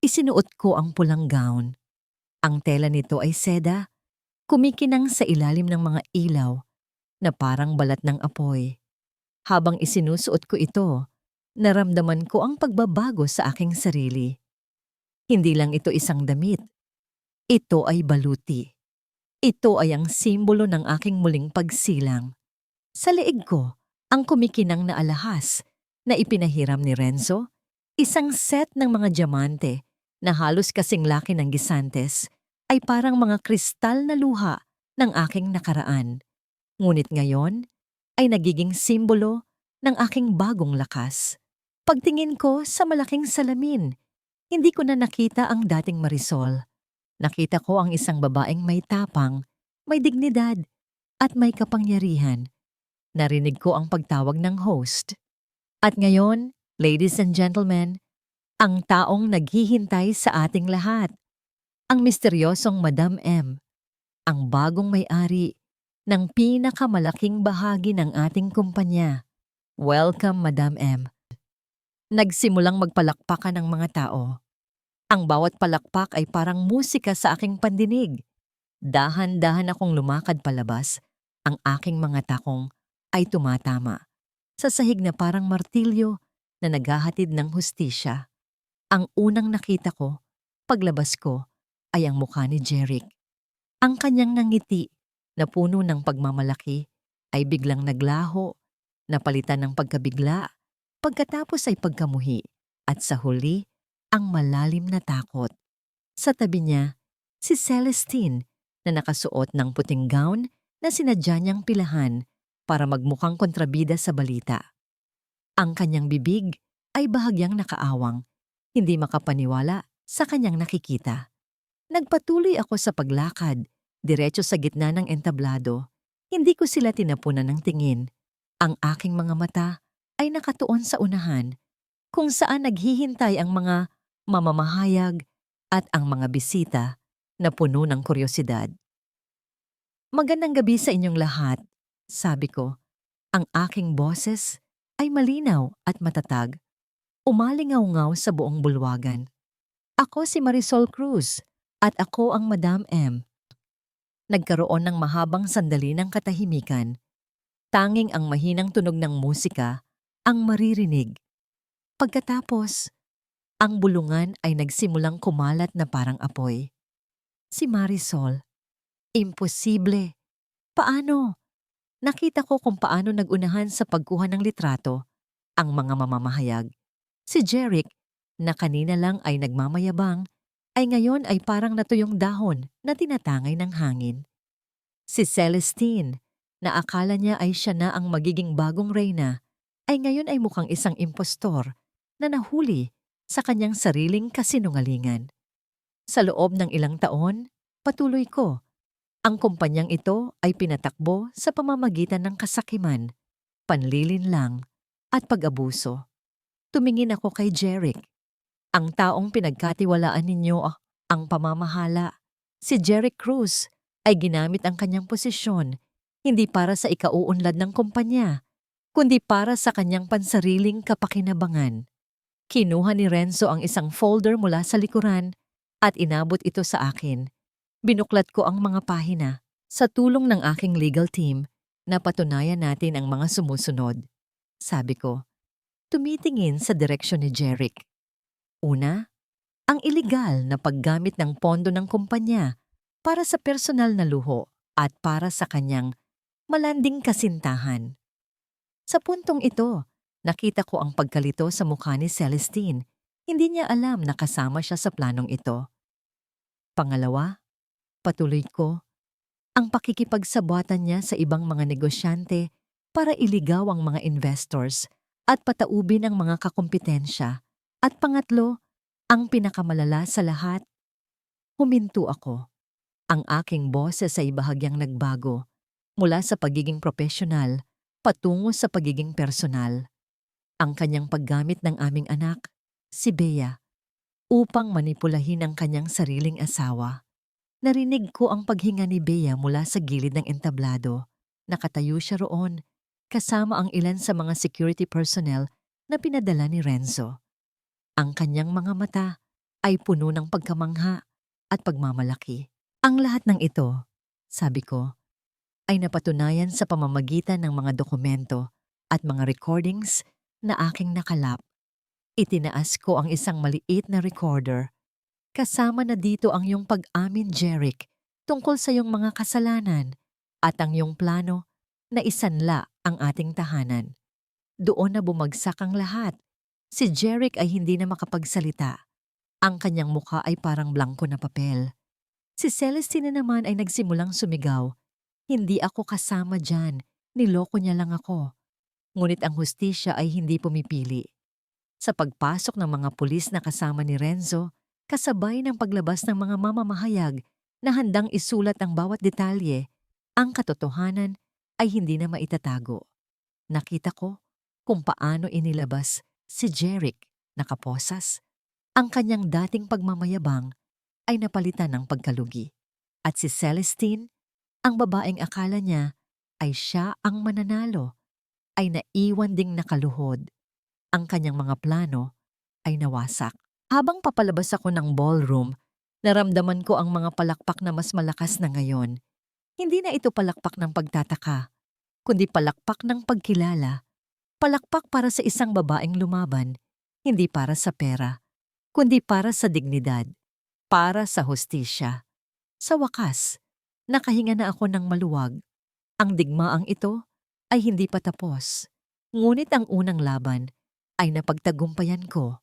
isinuot ko ang pulang gown. Ang tela nito ay seda, kumikinang sa ilalim ng mga ilaw na parang balat ng apoy. Habang isinusuot ko ito, naramdaman ko ang pagbabago sa aking sarili. Hindi lang ito isang damit. Ito ay baluti. Ito ay ang simbolo ng aking muling pagsilang. Sa leeg ko, ang kumikinang na alahas na ipinahiram ni Renzo, isang set ng mga diamante na halos kasing laki ng gisantes, ay parang mga kristal na luha ng aking nakaraan. Ngunit ngayon ay nagiging simbolo ng aking bagong lakas. Pagtingin ko sa malaking salamin, hindi ko na nakita ang dating Marisol. Nakita ko ang isang babaeng may tapang, may dignidad, at may kapangyarihan. Narinig ko ang pagtawag ng host. At ngayon, ladies and gentlemen, ang taong naghihintay sa ating lahat. Ang misteryosong Madam M, ang bagong may-ari ng pinakamalaking bahagi ng ating kumpanya. Welcome, Madam M. Nagsimulang magpalakpakan ng mga tao. Ang bawat palakpak ay parang musika sa aking pandinig. Dahan-dahan akong lumakad palabas, ang aking mga takong ay tumatama. Sa sahig na parang martilyo na naghahatid ng hustisya. Ang unang nakita ko, paglabas ko, ay ang mukha ni Jeric. Ang kanyang ngiti na puno ng pagmamalaki ay biglang naglaho, napalitan ng pagkabigla, pagkatapos ay pagkamuhi, at sa huli, ang malalim na takot. Sa tabi niya, si Celestine na nakasuot ng puting gown na sinadya niyang pilahan para magmukhang kontrabida sa balita. Ang kanyang bibig ay bahagyang nakaawang, hindi makapaniwala sa kanyang nakikita. Nagpatuloy ako sa paglakad, diretso sa gitna ng entablado. Hindi ko sila tinapunan ng tingin. Ang aking mga mata ay nakatuon sa unahan kung saan naghihintay ang mga mamamahayag at ang mga bisita na puno ng kuryosidad. Magandang gabi sa inyong lahat, sabi ko. Ang aking boses ay malinaw at matatag, umalingaw-ngaw sa buong bulwagan. Ako si Marisol Cruz at ako ang Madam M. Nagkaroon ng mahabang sandali ng katahimikan. Tanging ang mahinang tunog ng musika ang maririnig. Pagkatapos, ang bulungan ay nagsimulang kumalat na parang apoy. Si Marisol, imposible. Paano? Nakita ko kung paano nagunahan sa pagkuha ng litrato ang mga mamamahayag. Si Jeric, na kanina lang ay nagmamayabang, ay ngayon ay parang natuyong dahon na tinatangay ng hangin. Si Celestine, na akala niya ay siya na ang magiging bagong reyna, ay ngayon ay mukhang isang impostor na nahuli sa kanyang sariling kasinungalingan. Sa loob ng ilang taon, patuloy ko, ang kumpanyang ito ay pinatakbo sa pamamagitan ng kasakiman, panlilinlang, at pag-abuso. Tumingin ako kay Jeric, ang taong pinagkatiwalaan ninyo ang pamamahala. Si Jeric Cruz ay ginamit ang kanyang posisyon hindi para sa ikauunlad ng kumpanya, kundi para sa kanyang pansariling kapakinabangan. Kinuha ni Renzo ang isang folder mula sa likuran at inabot ito sa akin. Binuklat ko ang mga pahina sa tulong ng aking legal team na patunayan natin ang mga sumusunod. Sabi ko, tumitingin sa direksyon ni Jeric. Una, ang iligal na paggamit ng pondo ng kumpanya para sa personal na luho at para sa kanyang malanding kasintahan. Sa puntong ito, nakita ko ang pagkalito sa mukha ni Celestine. Hindi niya alam na kasama siya sa planong ito. Pangalawa, patuloy ko, ang pakikipagsabwatan niya sa ibang mga negosyante para iligaw ang mga investors at pataubin ang mga kakumpetensya. At pangatlo, ang pinakamalala sa lahat, huminto ako. Ang aking boses ay bahagyang nagbago mula sa pagiging profesional patungo sa pagiging personal. Ang kanyang paggamit ng aming anak, si Bea, upang manipulahin ang kanyang sariling asawa. Narinig ko ang paghinga ni Bea mula sa gilid ng entablado. Nakatayo siya roon, kasama ang ilan sa mga security personnel na pinadala ni Renzo. Ang kanyang mga mata ay puno ng pagkamangha at pagmamalaki. Ang lahat ng ito, sabi ko, ay napatunayan sa pamamagitan ng mga dokumento at mga recordings na aking nakalap. Itinaas ko ang isang maliit na recorder. Kasama na dito ang iyong pag-amin, Jeric, tungkol sa iyong mga kasalanan at ang iyong plano na isanla ang ating tahanan. Doon na bumagsak ang lahat. Si Jeric ay hindi na makapagsalita. Ang kanyang mukha ay parang blangko na papel. Si Celestine naman ay nagsimulang sumigaw. Hindi ako kasama dyan. Niloko niya lang ako. Ngunit ang hustisya ay hindi pumipili. Sa pagpasok ng mga pulis na kasama ni Renzo, kasabay ng paglabas ng mga mamamahayag na handang isulat ang bawat detalye, ang katotohanan ay hindi na maitatago. Nakita ko kung paano inilabas si Jeric na kaposas. Ang kanyang dating pagmamayabang ay napalitan ng pagkalugi. At si Celestine, ang babaeng akala niya ay siya ang mananalo, ay naiwan ding nakaluhod. Ang kanyang mga plano ay nawasak. Habang papalabas ako ng ballroom, naramdaman ko ang mga palakpak na mas malakas na ngayon. Hindi na ito palakpak ng pagtataka, kundi palakpak ng pagkilala. Palakpak para sa isang babaeng lumaban, hindi para sa pera, kundi para sa dignidad, para sa hustisya. Sa wakas, nakahinga na ako ng maluwag. Ang digmaang ito ay hindi pa tapos. Ngunit ang unang laban ay napagtagumpayan ko.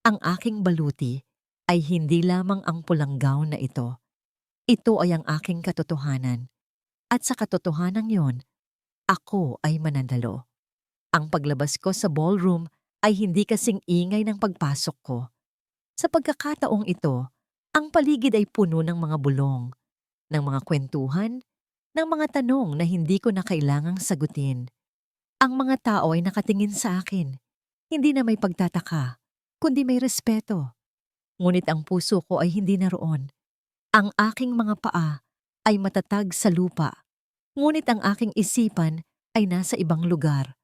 Ang aking baluti ay hindi lamang ang pulang gown na ito. Ito ay ang aking katotohanan. At sa katotohanan yon, ako ay mananalo. Ang paglabas ko sa ballroom ay hindi kasing ingay ng pagpasok ko. Sa pagkakataong ito, ang paligid ay puno ng mga bulong, ng mga kwentuhan, ng mga tanong na hindi ko na kailangang sagutin. Ang mga tao ay nakatingin sa akin. Hindi na may pagtataka, kundi may respeto. Ngunit ang puso ko ay hindi naroon. Ang aking mga paa ay matatag sa lupa. Ngunit ang aking isipan ay nasa ibang lugar,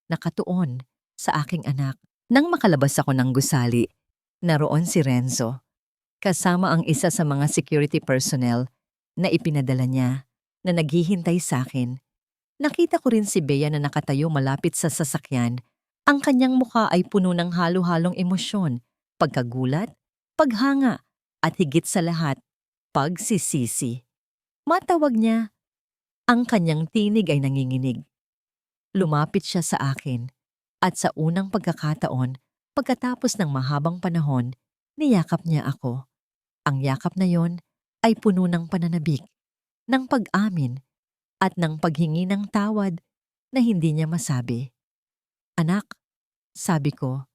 nakatuon sa aking anak. Nang makalabas ako ng gusali, naroon si Renzo, kasama ang isa sa mga security personnel na ipinadala niya na naghihintay sa akin. Nakita ko rin si Bea na nakatayo malapit sa sasakyan. Ang kanyang mukha ay puno ng halo-halong emosyon, pagkagulat, paghanga, at higit sa lahat, pagsisisi. Matawag niya, ang kanyang tinig ay nanginginig. Lumapit siya sa akin at sa unang pagkakataon, pagkatapos ng mahabang panahon, niyakap niya ako. Ang yakap na yon ay puno ng pananabik, ng pag-amin, at ng paghingi ng tawad na hindi niya masabi. Anak, sabi ko,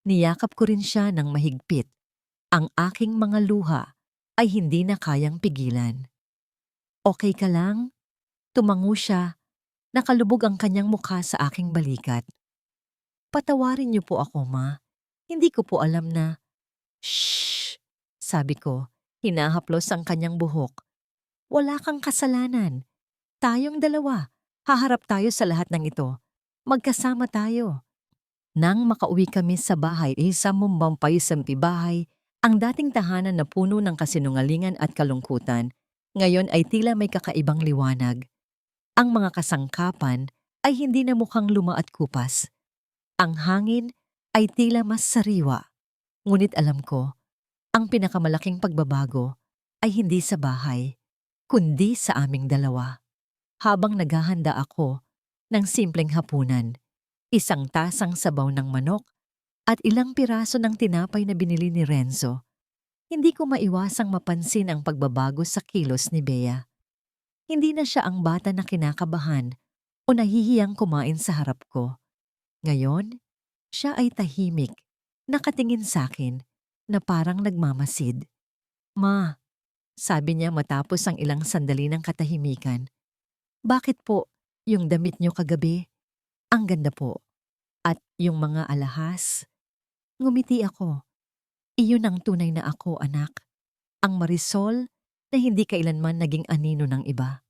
niyakap ko rin siya ng mahigpit. Ang aking mga luha ay hindi na kayang pigilan. Okay ka lang? Tumango siya. Nakalubog ang kanyang mukha sa aking balikat. Patawarin niyo po ako, Ma. Hindi ko po alam na... Shh! Sabi ko, hinahaplos ang kanyang buhok. Wala kang kasalanan. Tayong dalawa. Haharap tayo sa lahat ng ito. Magkasama tayo. Nang makauwi kami sa bahay sa Mumbampay Sampibahay, ang dating tahanan na puno ng kasinungalingan at kalungkutan, ngayon ay tila may kakaibang liwanag. Ang mga kasangkapan ay hindi na mukhang luma at kupas. Ang hangin ay tila mas sariwa. Ngunit alam ko, ang pinakamalaking pagbabago ay hindi sa bahay, kundi sa aming dalawa. Habang naghahanda ako ng simpleng hapunan, isang tasang sabaw ng manok at ilang piraso ng tinapay na binili ni Renzo, hindi ko maiwasang mapansin ang pagbabago sa kilos ni Bea. Hindi na siya ang bata na kinakabahan o nahihiyang kumain sa harap ko. Ngayon, siya ay tahimik, nakatingin sa akin na parang nagmamasid. Ma, sabi niya matapos ang ilang sandali ng katahimikan. Bakit po yung damit niyo kagabi? Ang ganda po. At yung mga alahas? Ngumiti ako. Iyon ang tunay na ako, anak. Ang Marisol na hindi kailanman naging anino ng iba.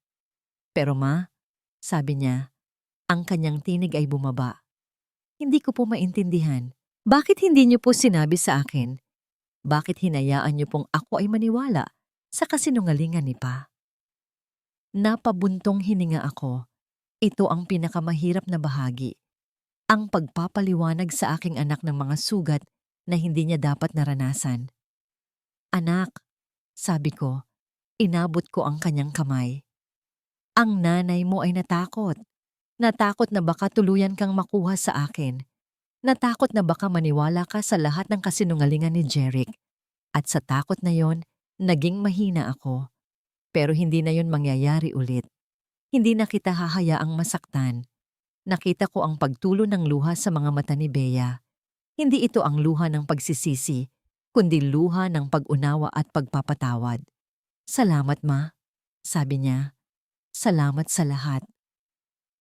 Pero ma, sabi niya, ang kanyang tinig ay bumaba. Hindi ko po maintindihan. Bakit hindi niyo po sinabi sa akin? Bakit hinayaan niyo pong ako ay maniwala sa kasinungalingan ni Pa? Napabuntong hininga ako. Ito ang pinakamahirap na bahagi. Ang pagpapaliwanag sa aking anak ng mga sugat na hindi niya dapat naranasan. Anak, sabi ko, inabot ko ang kanyang kamay. Ang nanay mo ay natakot. Natakot na baka tuluyan kang makuha sa akin. Natakot na baka maniwala ka sa lahat ng kasinungalingan ni Jeric. At sa takot na yon, naging mahina ako. Pero hindi na yon mangyayari ulit. Hindi na kita hahayaang masaktan. Nakita ko ang pagtulo ng luha sa mga mata ni Bea. Hindi ito ang luha ng pagsisisi, kundi luha ng pag-unawa at pagpapatawad. Salamat, Ma, sabi niya. Salamat sa lahat.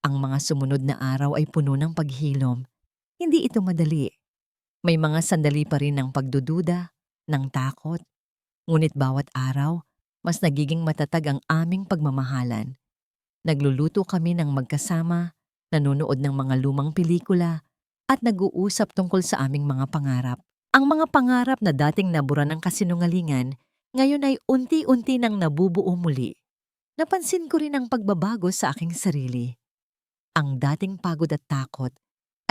Ang mga sumunod na araw ay puno ng paghilom. Hindi ito madali. May mga sandali pa rin ng pagdududa, ng takot. Ngunit bawat araw, mas nagiging matatag ang aming pagmamahalan. Nagluluto kami ng magkasama, nanonood ng mga lumang pelikula, at nag-uusap tungkol sa aming mga pangarap. Ang mga pangarap na dating nabura ng kasinungalingan, ngayon ay unti-unti nang nabubuo muli. Napansin ko rin ang pagbabago sa aking sarili. Ang dating pagod at takot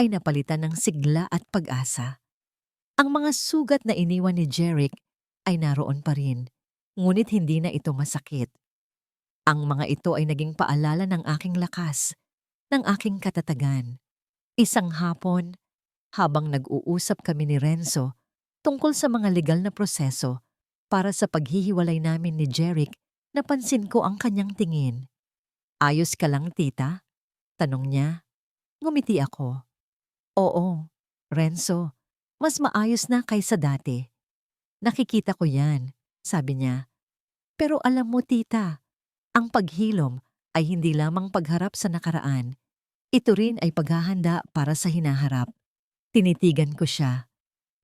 ay napalitan ng sigla at pag-asa. Ang mga sugat na iniwan ni Jeric ay naroon pa rin, ngunit hindi na ito masakit. Ang mga ito ay naging paalala ng aking lakas, ng aking katatagan. Isang hapon, habang nag-uusap kami ni Renzo tungkol sa mga legal na proseso para sa paghihiwalay namin ni Jeric, napansin ko ang kanyang tingin. Ayos ka lang, tita? Tanong niya. Ngumiti ako. Oo, Renzo, mas maayos na kaysa dati. Nakikita ko yan, sabi niya. Pero alam mo, tita, ang paghilom ay hindi lamang pagharap sa nakaraan. Ito rin ay paghahanda para sa hinaharap. Tinitigan ko siya.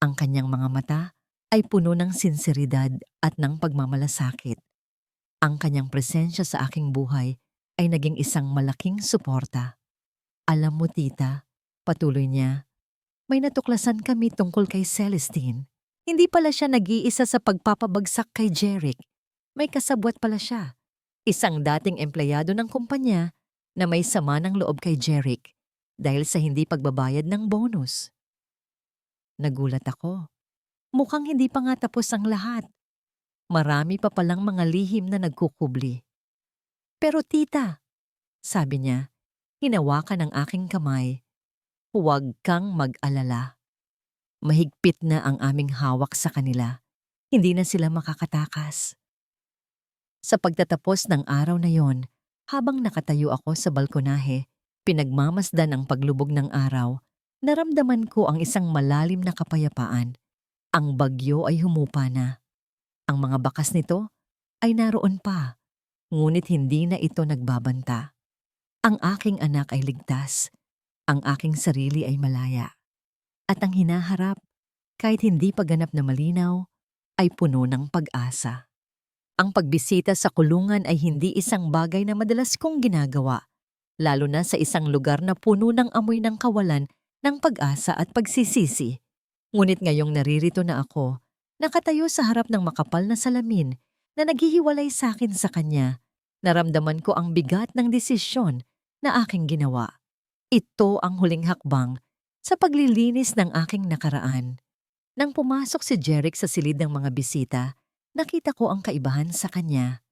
Ang kanyang mga mata ay puno ng sinseridad at ng pagmamalasakit. Ang kanyang presensya sa aking buhay ay naging isang malaking suporta. Alam mo, tita, patuloy niya, may natuklasan kami tungkol kay Celestine. Hindi pala siya nag-iisa sa pagpapabagsak kay Jeric. May kasabwat pala siya. Isang dating empleyado ng kumpanya na may sama ng loob kay Jeric dahil sa hindi pagbabayad ng bonus. Nagulat ako. Mukhang hindi pa nga tapos ang lahat. Marami pa palang mga lihim na nagkukubli. Pero tita, sabi niya, hinawakan ang aking kamay, huwag kang mag-alala. Mahigpit na ang aming hawak sa kanila. Hindi na sila makakatakas. Sa pagtatapos ng araw na yon, habang nakatayo ako sa balkonahe, pinagmamasdan ang paglubog ng araw, naramdaman ko ang isang malalim na kapayapaan. Ang bagyo ay humupa na. Ang mga bakas nito ay naroon pa, ngunit hindi na ito nagbabanta. Ang aking anak ay ligtas, ang aking sarili ay malaya. At ang hinaharap, kahit hindi pa ganap na malinaw, ay puno ng pag-asa. Ang pagbisita sa kulungan ay hindi isang bagay na madalas kong ginagawa, lalo na sa isang lugar na puno ng amoy ng kawalan ng pag-asa at pagsisisi. Ngunit ngayong naririto na ako, nakatayo sa harap ng makapal na salamin na naghihiwalay sa akin sa kanya, naramdaman ko ang bigat ng desisyon na aking ginawa. Ito ang huling hakbang sa paglilinis ng aking nakaraan. Nang pumasok si Jeric sa silid ng mga bisita, nakita ko ang kaibahan sa kanya.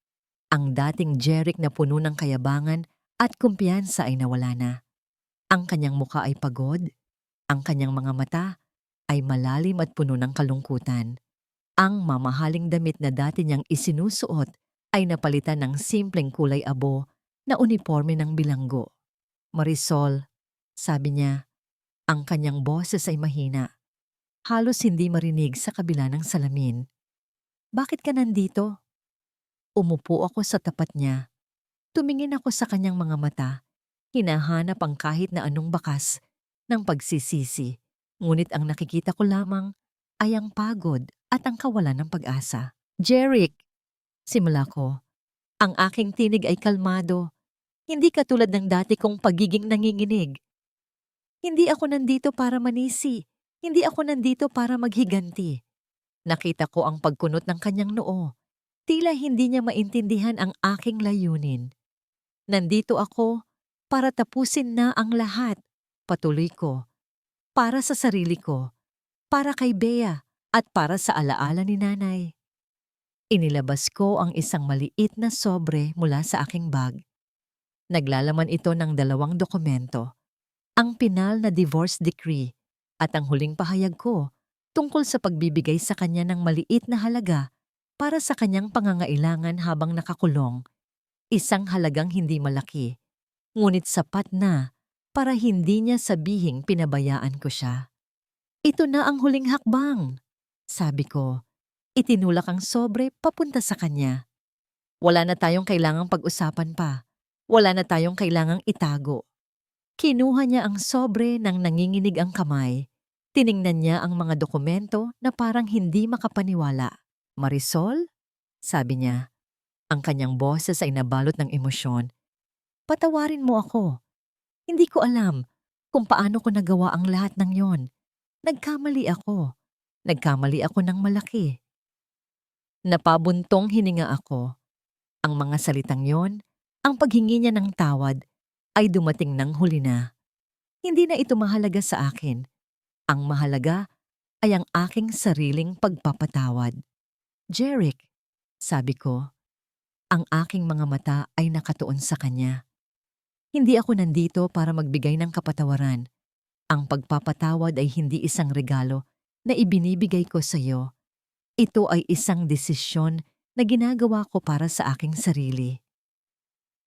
Ang dating Jeric na puno ng kayabangan at kumpiyansa ay nawala na. Ang kanyang muka ay pagod, ang kanyang mga mata ay malalim at puno ng kalungkutan. Ang mamahaling damit na dati niyang isinusuot ay napalitan ng simpleng kulay abo na uniforme ng bilanggo. Marisol, sabi niya, ang kanyang boses ay mahina. Halos hindi marinig sa kabila ng salamin. Bakit ka nandito? Umupo ako sa tapat niya. Tumingin ako sa kanyang mga mata. Hinahanap ang kahit na anong bakas ng pagsisisi. Ngunit ang nakikita ko lamang ay ang pagod at ang kawalan ng pag-asa. Jeric, simula ko. Ang aking tinig ay kalmado. Hindi katulad ng dati kong pagiging nanginginig. Hindi ako nandito para manisi. Hindi ako nandito para maghiganti. Nakita ko ang pagkunot ng kanyang noo. Tila hindi niya maintindihan ang aking layunin. Nandito ako para tapusin na ang lahat. Patuloy ko. Para sa sarili ko. Para kay Bea at para sa alaala ni nanay. Inilabas ko ang isang maliit na sobre mula sa aking bag. Naglalaman ito ng 2 dokumento. Ang pinal na divorce decree at ang huling pahayag ko tungkol sa pagbibigay sa kanya ng maliit na halaga para sa kanyang pangangailangan habang nakakulong. Isang halagang hindi malaki, ngunit sapat na para hindi niya sabihing pinabayaan ko siya. Ito na ang huling hakbang, sabi ko. Itinulak ang sobre papunta sa kanya. Wala na tayong kailangang pag-usapan pa. Wala na tayong kailangang itago. Kinuha niya ang sobre nang nanginginig ang kamay. Tiningnan niya ang mga dokumento na parang hindi makapaniwala. Marisol? Sabi niya. Ang kanyang boses ay nabalot ng emosyon. Patawarin mo ako. Hindi ko alam kung paano ko nagawa ang lahat ng yon. Nagkamali ako. Nagkamali ako ng malaki. Napabuntong hininga ako. Ang mga salitang yon, ang paghingi niya ng tawad, ay dumating ng huli na. Hindi na ito mahalaga sa akin. Ang mahalaga ay ang aking sariling pagpapatawad. Jeric, sabi ko, ang aking mga mata ay nakatuon sa kanya. Hindi ako nandito para magbigay ng kapatawaran. Ang pagpapatawad ay hindi isang regalo na ibinibigay ko sa iyo. Ito ay isang desisyon na ginagawa ko para sa aking sarili.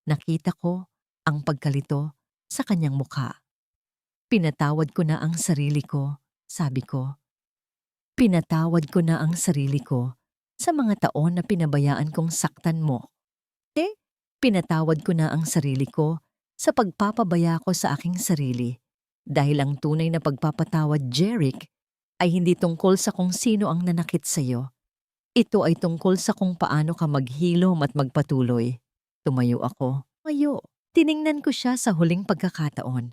Nakita ko ang pagkalito sa kanyang mukha. Pinatawad ko na ang sarili ko, sabi ko. Pinatawad ko na ang sarili ko sa mga taon na pinabayaan kong saktan mo. Pinatawad ko na ang sarili ko sa pagpapabaya ko sa aking sarili. Dahil ang tunay na pagpapatawad, Jeric, ay hindi tungkol sa kung sino ang nanakit sa'yo. Ito ay tungkol sa kung paano ka maghilom at magpatuloy. Tumayo ako. Tumayo. Tiningnan ko siya sa huling pagkakataon.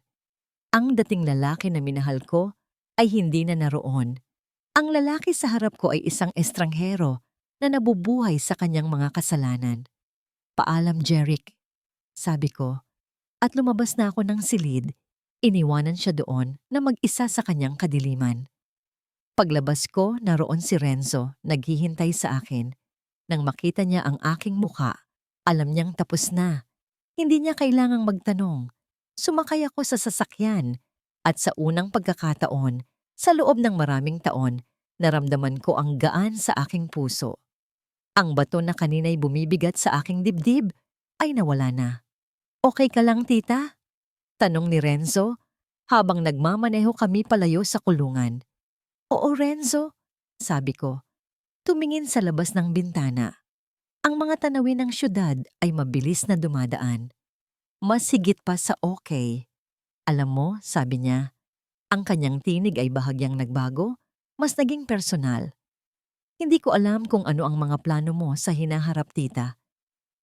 Ang dating lalaki na minahal ko ay hindi na naroon. Ang lalaki sa harap ko ay isang estranghero na nabubuhay sa kanyang mga kasalanan. Paalam, Jeric, sabi ko, at lumabas na ako ng silid. Iniwanan siya doon na mag-isa sa kanyang kadiliman. Paglabas ko, naroon si Renzo, naghihintay sa akin. Nang makita niya ang aking muka, alam niyang tapos na. Hindi niya kailangang magtanong. Sumakay ako sa sasakyan at sa unang pagkakataon, sa loob ng maraming taon, naramdaman ko ang gaan sa aking puso. Ang bato na kanina'y bumibigat sa aking dibdib ay nawala na. Okay ka lang, tita? Tanong ni Renzo habang nagmamaneho kami palayo sa kulungan. Oo, Renzo, sabi ko. Tumingin sa labas ng bintana. Ang mga tanawin ng syudad ay mabilis na dumadaan. Mas higit pa sa okay. Alam mo, sabi niya, ang kanyang tinig ay bahagyang nagbago, mas naging personal. Hindi ko alam kung ano ang mga plano mo sa hinaharap, tita.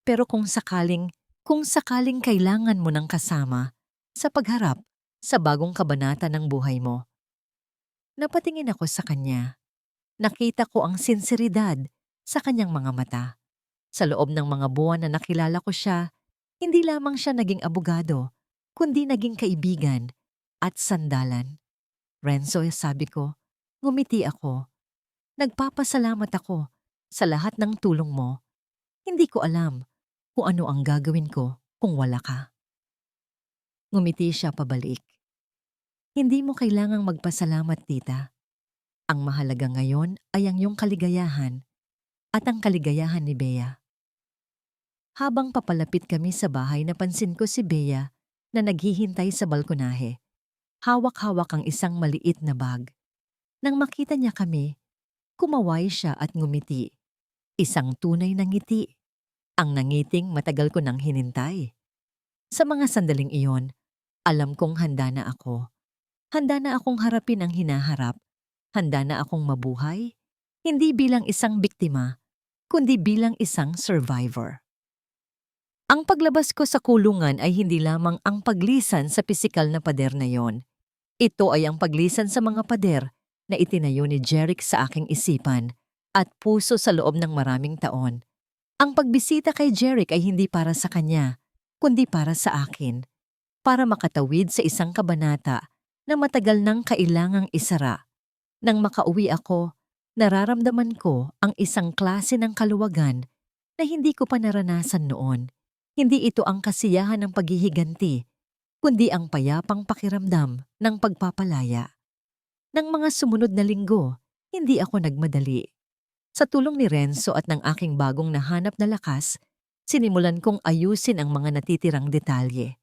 Pero kung sakaling kailangan mo ng kasama sa pagharap sa bagong kabanata ng buhay mo. Napatingin ako sa kanya. Nakita ko ang sinseridad sa kanyang mga mata. Sa loob ng mga buwan na nakilala ko siya, hindi lamang siya naging abogado, kundi naging kaibigan at sandalan. Renzo, sabi ko, ngumiti ako. Nagpapasalamat ako sa lahat ng tulong mo. Hindi ko alam kung ano ang gagawin ko kung wala ka. Ngumiti siya pabalik. Hindi mo kailangang magpasalamat, tita. Ang mahalaga ngayon ay ang iyong kaligayahan at ang kaligayahan ni Bea. Habang papalapit kami sa bahay, napansin ko si Bea na naghihintay sa balkonahe. Hawak-hawak ang isang maliit na bag. Nang makita niya kami, kumaway siya at ngumiti. Isang tunay na ngiti. Ang nangiting matagal ko nang hinintay. Sa mga sandaling iyon, alam kong handa na ako. Handa na akong harapin ang hinaharap. Handa na akong mabuhay, hindi bilang isang biktima, kundi bilang isang survivor. Ang paglabas ko sa kulungan ay hindi lamang ang paglisan sa pisikal na pader na yon. Ito ay ang paglisan sa mga pader na itinayo ni Jeric sa aking isipan at puso sa loob ng maraming taon. Ang pagbisita kay Jeric ay hindi para sa kanya, kundi para sa akin. Para makatawid sa isang kabanata na matagal nang kailangang isara. Nang makauwi ako, nararamdaman ko ang isang klase ng kaluwagan na hindi ko pa naranasan noon. Hindi ito ang kasiyahan ng paghihiganti, kundi ang payapang pakiramdam ng pagpapalaya. Nang mga sumunod na linggo, hindi ako nagmadali. Sa tulong ni Renzo at ng aking bagong nahanap na lakas, sinimulan kong ayusin ang mga natitirang detalye.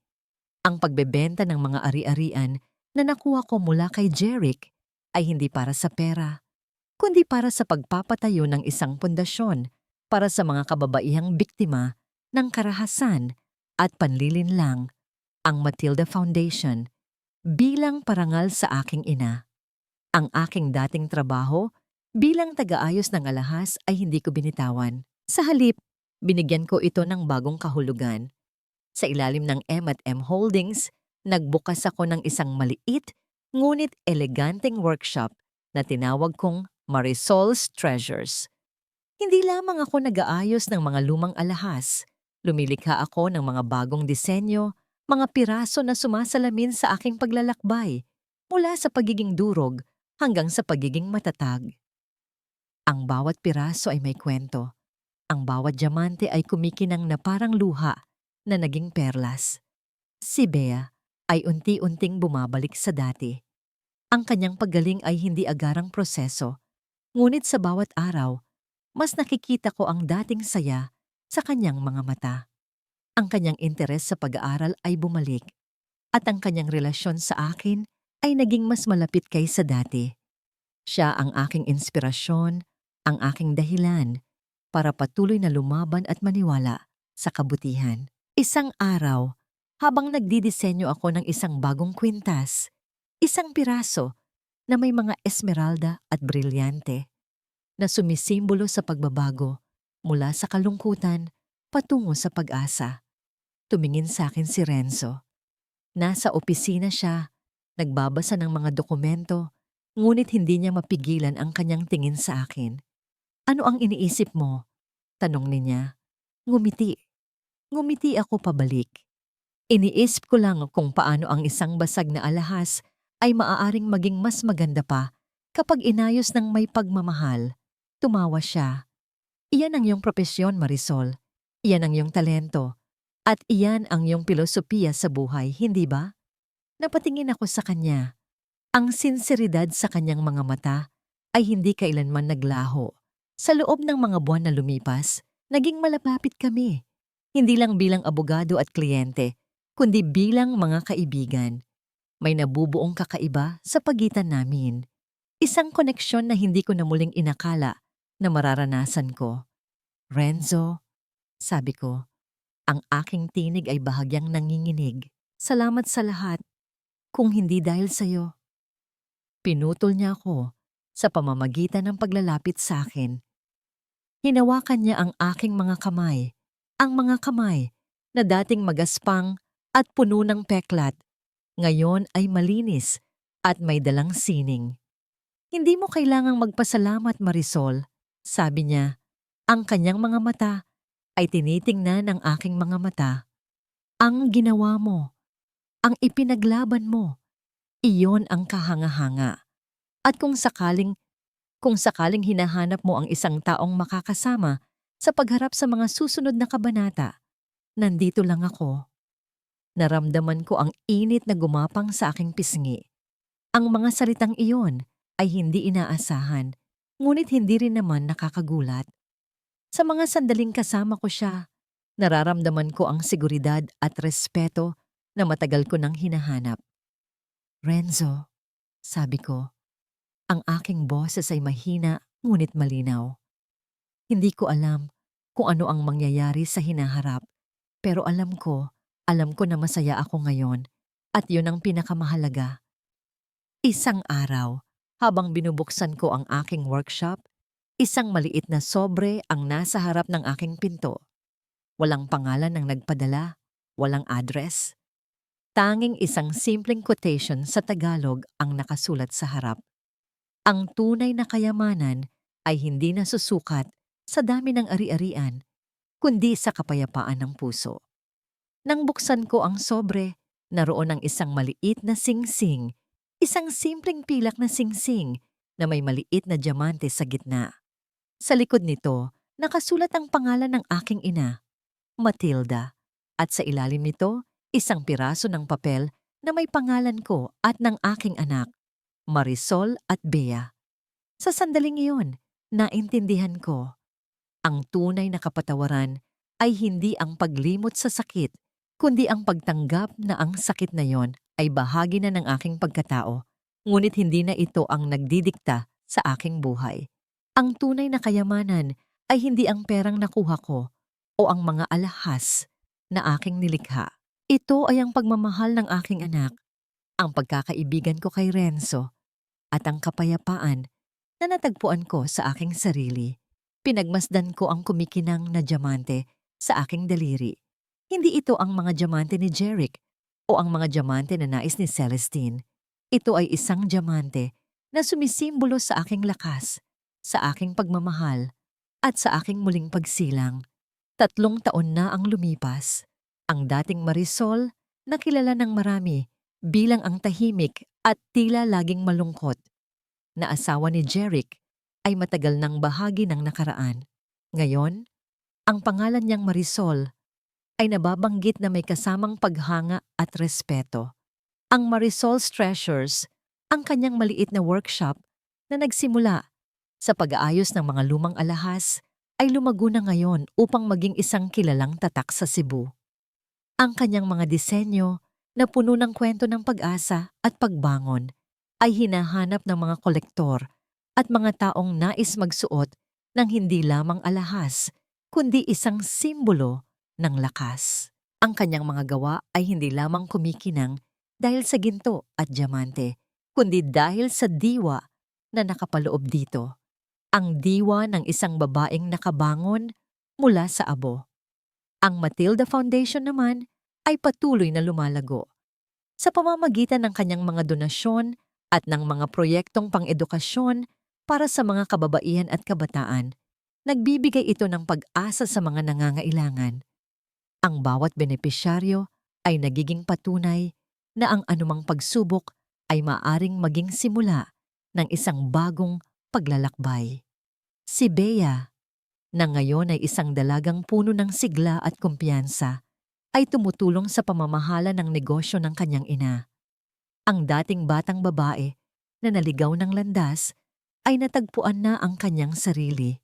Ang pagbebenta ng mga ari-arian na nakuha ko mula kay Jeric ay hindi para sa pera, kundi para sa pagpapatayo ng isang pundasyon para sa mga kababaihang biktima ng karahasan at panlilinlang, ang Matilda Foundation, bilang parangal sa aking ina. Ang aking dating trabaho bilang tagaayos ng alahas ay hindi ko binitawan. Sa halip, binigyan ko ito ng bagong kahulugan. Sa ilalim ng M&M Holdings, nagbukas ako ng isang maliit ngunit eleganteng workshop na tinawag kong Marisol's Treasures. Hindi lamang ako nag-aayos ng mga lumang alahas. Lumilikha ako ng mga bagong disenyo, mga piraso na sumasalamin sa aking paglalakbay, mula sa pagiging durog hanggang sa pagiging matatag. Ang bawat piraso ay may kwento. Ang bawat diamante ay kumikinang na parang luha na naging perlas. Si Bea ay unti-unting bumabalik sa dati. Ang kanyang paggaling ay hindi agarang proseso, ngunit sa bawat araw, mas nakikita ko ang dating saya sa kanyang mga mata. Ang kanyang interes sa pag-aaral ay bumalik, at ang kanyang relasyon sa akin ay naging mas malapit kaysa dati. Siya ang aking inspirasyon, ang aking dahilan para patuloy na lumaban at maniwala sa kabutihan. Isang araw, habang nagdidisenyo ako ng isang bagong kwintas, isang piraso na may mga esmeralda at brilyante na sumisimbolo sa pagbabago mula sa kalungkutan patungo sa pag-asa. Tumingin sa akin si Renzo. Nasa opisina siya, nagbabasa ng mga dokumento, ngunit hindi niya mapigilan ang kanyang tingin sa akin. "Ano ang iniisip mo?" tanong niya. Ngumiti. Ngumiti ako pabalik. Iniisip ko lang kung paano ang isang basag na alahas ay maaaring maging mas maganda pa kapag inayos ng may pagmamahal. Tumawa siya. "Iyan ang iyong propesyon, Marisol. Iyan ang iyong talento. At iyan ang iyong pilosopiya sa buhay, hindi ba?" Napatingin ako sa kanya. Ang sinseridad sa kanyang mga mata ay hindi kailanman naglaho. Sa loob ng mga buwan na lumipas, naging malapit kami. Hindi lang bilang abogado at kliyente, kundi bilang mga kaibigan. May nabubuong kakaiba sa pagitan namin. Isang koneksyon na hindi ko na muling inakala na mararanasan ko. "Renzo," sabi ko, ang aking tinig ay bahagyang nanginginig. "Salamat sa lahat. Kung hindi dahil sa'yo." Pinutol niya ako sa pamamagitan ng paglalapit sa akin. Hinawakan niya ang aking mga kamay, ang mga kamay na dating magaspang at puno ng peklat, ngayon ay malinis at may dalang sining. "Hindi mo kailangang magpasalamat, Marisol," sabi niya. Ang kanyang mga mata ay tinitingnan ng aking mga mata. "Ang ginawa mo, ang ipinaglaban mo, iyon ang kahanga-hanga. At kung sakaling hinahanap mo ang isang taong makakasama sa pagharap sa mga susunod na kabanata, nandito lang ako." Naramdaman ko ang init na gumapang sa aking pisngi. Ang mga salitang iyon ay hindi inaasahan, ngunit hindi rin naman nakakagulat. Sa mga sandaling kasama ko siya, nararamdaman ko ang seguridad at respeto na matagal ko nang hinahanap. "Renzo," sabi ko. Ang aking boses ay mahina ngunit malinaw. Hindi ko alam kung ano ang mangyayari sa hinaharap, pero alam ko na masaya ako ngayon at yun ang pinakamahalaga. Isang araw, habang binubuksan ko ang aking workshop, isang maliit na sobre ang nasa harap ng aking pinto. Walang pangalan ng nagpadala, walang address. Tanging isang simpleng quotation sa Tagalog ang nakasulat sa harap. "Ang tunay na kayamanan ay hindi nasusukat sa dami ng ari-arian, kundi sa kapayapaan ng puso." Nang buksan ko ang sobre, naroon ang isang maliit na singsing, isang simpleng pilak na singsing na may maliit na diamante sa gitna. Sa likod nito, nakasulat ang pangalan ng aking ina, Matilda, at sa ilalim nito, isang piraso ng papel na may pangalan ko at ng aking anak, Marisol at Bea. Sa sandaling iyon, naintindihan ko, ang tunay na kapatawaran ay hindi ang paglimot sa sakit, kundi ang pagtanggap na ang sakit na yon ay bahagi na ng aking pagkatao, ngunit hindi na ito ang nagdidikta sa aking buhay. Ang tunay na kayamanan ay hindi ang perang nakuha ko o ang mga alahas na aking nilikha. Ito ay ang pagmamahal ng aking anak, ang pagkakaibigan ko kay Renzo, at ang kapayapaan na natagpuan ko sa aking sarili. Pinagmasdan ko ang kumikinang na diamante sa aking daliri. Hindi ito ang mga diamante ni Jeric o ang mga diamante na nais ni Celestine. Ito ay isang diamante na sumisimbolo sa aking lakas, sa aking pagmamahal, at sa aking muling pagsilang. 3 taon na ang lumipas. Ang dating Marisol na kilala ng marami bilang ang tahimik at tila laging malungkot na asawa ni Jeric ay matagal nang bahagi ng nakaraan. Ngayon, ang pangalan niyang Marisol ay nababanggit na may kasamang paghanga at respeto. Ang Marisol's Treasures, ang kanyang maliit na workshop na nagsimula sa pag-aayos ng mga lumang alahas, ay lumago na ngayon upang maging isang kilalang tatak sa Cebu. Ang kanyang mga disenyo na puno ng kwento ng pag-asa at pagbangon ay hinahanap ng mga kolektor at mga taong nais magsuot ng hindi lamang alahas, kundi isang simbolo ng lakas. Ang kanyang mga gawa ay hindi lamang kumikinang dahil sa ginto at diamante, kundi dahil sa diwa na nakapaloob dito. Ang diwa ng isang babaeng nakabangon mula sa abo. Ang Matilda Foundation naman ay patuloy na lumalago. Sa pamamagitan ng kanyang mga donasyon at ng mga proyektong pang-edukasyon para sa mga kababaihan at kabataan, nagbibigay ito ng pag-asa sa mga nangangailangan. Ang bawat benepisyaryo ay nagiging patunay na ang anumang pagsubok ay maaring maging simula ng isang bagong paglalakbay. Si Bea, na ngayon ay isang dalagang puno ng sigla at kumpiyansa, ay tumutulong sa pamamahala ng negosyo ng kanyang ina. Ang dating batang babae na naligaw ng landas ay natagpuan na ang kanyang sarili,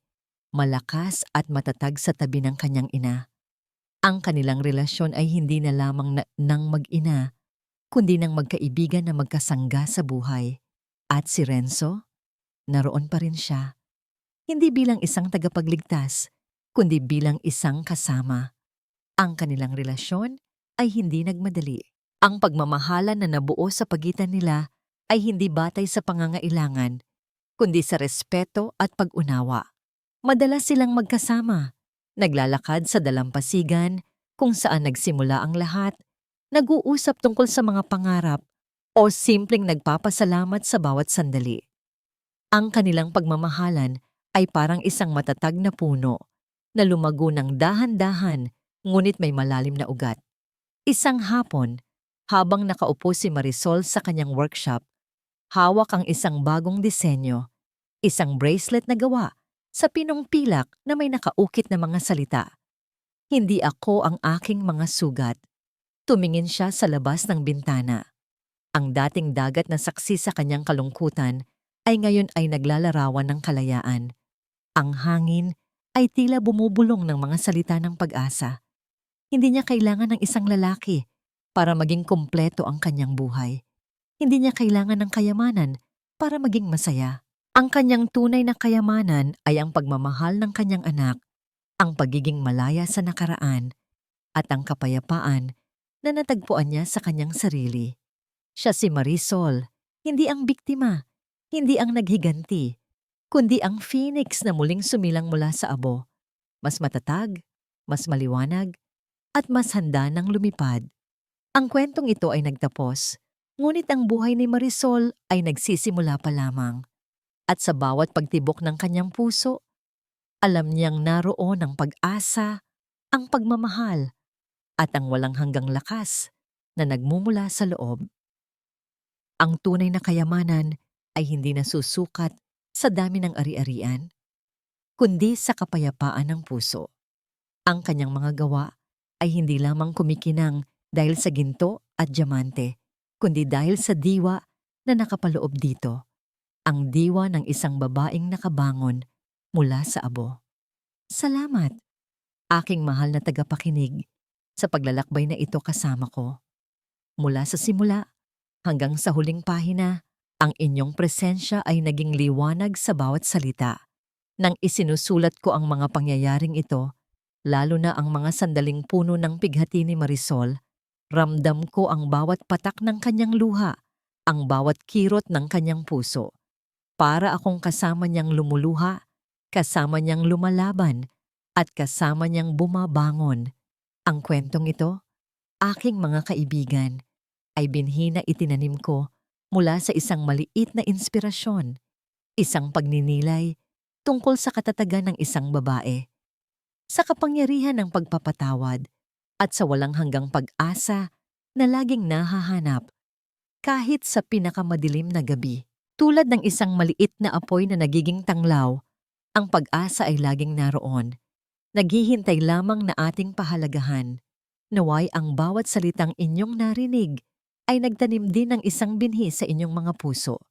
malakas at matatag sa tabi ng kanyang ina. Ang kanilang relasyon ay hindi na lamang ng mag-ina, kundi ng magkaibigan na magkasangga sa buhay. At si Renzo, naroon pa rin siya. Hindi bilang isang tagapagligtas, kundi bilang isang kasama. Ang kanilang relasyon ay hindi nagmadali. Ang pagmamahalan na nabuo sa pagitan nila ay hindi batay sa pangangailangan, kundi sa respeto at pag-unawa. Madalas silang magkasama, naglalakad sa dalampasigan kung saan nagsimula ang lahat, nag-uusap tungkol sa mga pangarap o simpleng nagpapasalamat sa bawat sandali. Ang kanilang pagmamahalan ay parang isang matatag na puno na lumago ng dahan-dahan ngunit may malalim na ugat. Isang hapon, habang nakaupo si Marisol sa kanyang workshop, hawak ang isang bagong disenyo, isang bracelet na gawa sa pinong pilak na may nakaukit na mga salita. Hindi ako ang aking mga sugat. Tumingin siya sa labas ng bintana. Ang dating dagat na saksi sa kanyang kalungkutan ay ngayon ay naglalarawan ng kalayaan. Ang hangin ay tila bumubulong ng mga salita ng pag-asa. Hindi niya kailangan ng isang lalaki para maging kumpleto ang kanyang buhay. Hindi niya kailangan ng kayamanan para maging masaya. Ang kanyang tunay na kayamanan ay ang pagmamahal ng kanyang anak, ang pagiging malaya sa nakaraan, at ang kapayapaan na natagpuan niya sa kanyang sarili. Siya si Marisol, hindi ang biktima, hindi ang naghiganti, kundi ang phoenix na muling sumilang mula sa abo. Mas matatag, mas maliwanag, at mas handa ng lumipad. Ang kwentong ito ay nagtapos, ngunit ang buhay ni Marisol ay nagsisimula pa lamang. At sa bawat pagtibok ng kanyang puso, alam niyang naroon ang pag-asa, ang pagmamahal, at ang walang hanggang lakas na nagmumula sa loob. Ang tunay na kayamanan ay hindi nasusukat sa dami ng ari-arian, kundi sa kapayapaan ng puso. Ang kanyang mga gawa ay hindi lamang kumikinang dahil sa ginto at diamante, kundi dahil sa diwa na nakapaloob dito. Ang diwa ng isang babaeng nakabangon mula sa abo. Salamat, aking mahal na tagapakinig, sa paglalakbay na ito kasama ko. Mula sa simula hanggang sa huling pahina, ang inyong presensya ay naging liwanag sa bawat salita. Nang isinusulat ko ang mga pangyayaring ito, lalo na ang mga sandaling puno ng pighati ni Marisol, ramdam ko ang bawat patak ng kanyang luha, ang bawat kirot ng kanyang puso. Para akong kasama niyang lumuluha, kasama niyang lumalaban, at kasama niyang bumabangon. Ang kwentong ito, aking mga kaibigan, ay binhi na itinanim ko mula sa isang maliit na inspirasyon, isang pagninilay tungkol sa katatagan ng isang babae, sa kapangyarihan ng pagpapatawad, at sa walang hanggang pag-asa na laging nahahanap kahit sa pinakamadilim na gabi. Tulad ng isang maliit na apoy na nagiging tanglaw, ang pag-asa ay laging naroon. Naghihintay lamang na ating pahalagahan. Naway ang bawat salitang inyong narinig ay nagtanim din ng isang binhi sa inyong mga puso.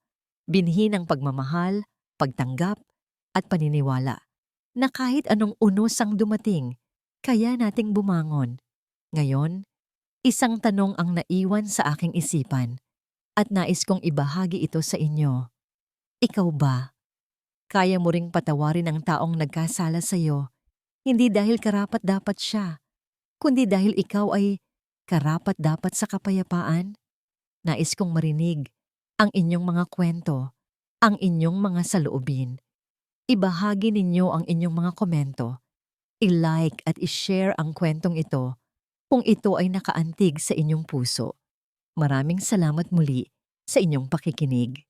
Binhi ng pagmamahal, pagtanggap, at paniniwala na kahit anong unos ang dumating, kaya nating bumangon. Ngayon, isang tanong ang naiwan sa aking isipan. At nais kong ibahagi ito sa inyo. Ikaw ba? Kaya mo ring patawarin ang taong nagkasala sa iyo, hindi dahil karapat-dapat siya, kundi dahil ikaw ay karapat-dapat sa kapayapaan. Nais kong marinig ang inyong mga kwento, ang inyong mga saloobin. Ibahagi ninyo ang inyong mga komento. I-like at i-share ang kwentong ito kung ito ay nakaantig sa inyong puso. Maraming salamat muli sa inyong pakikinig.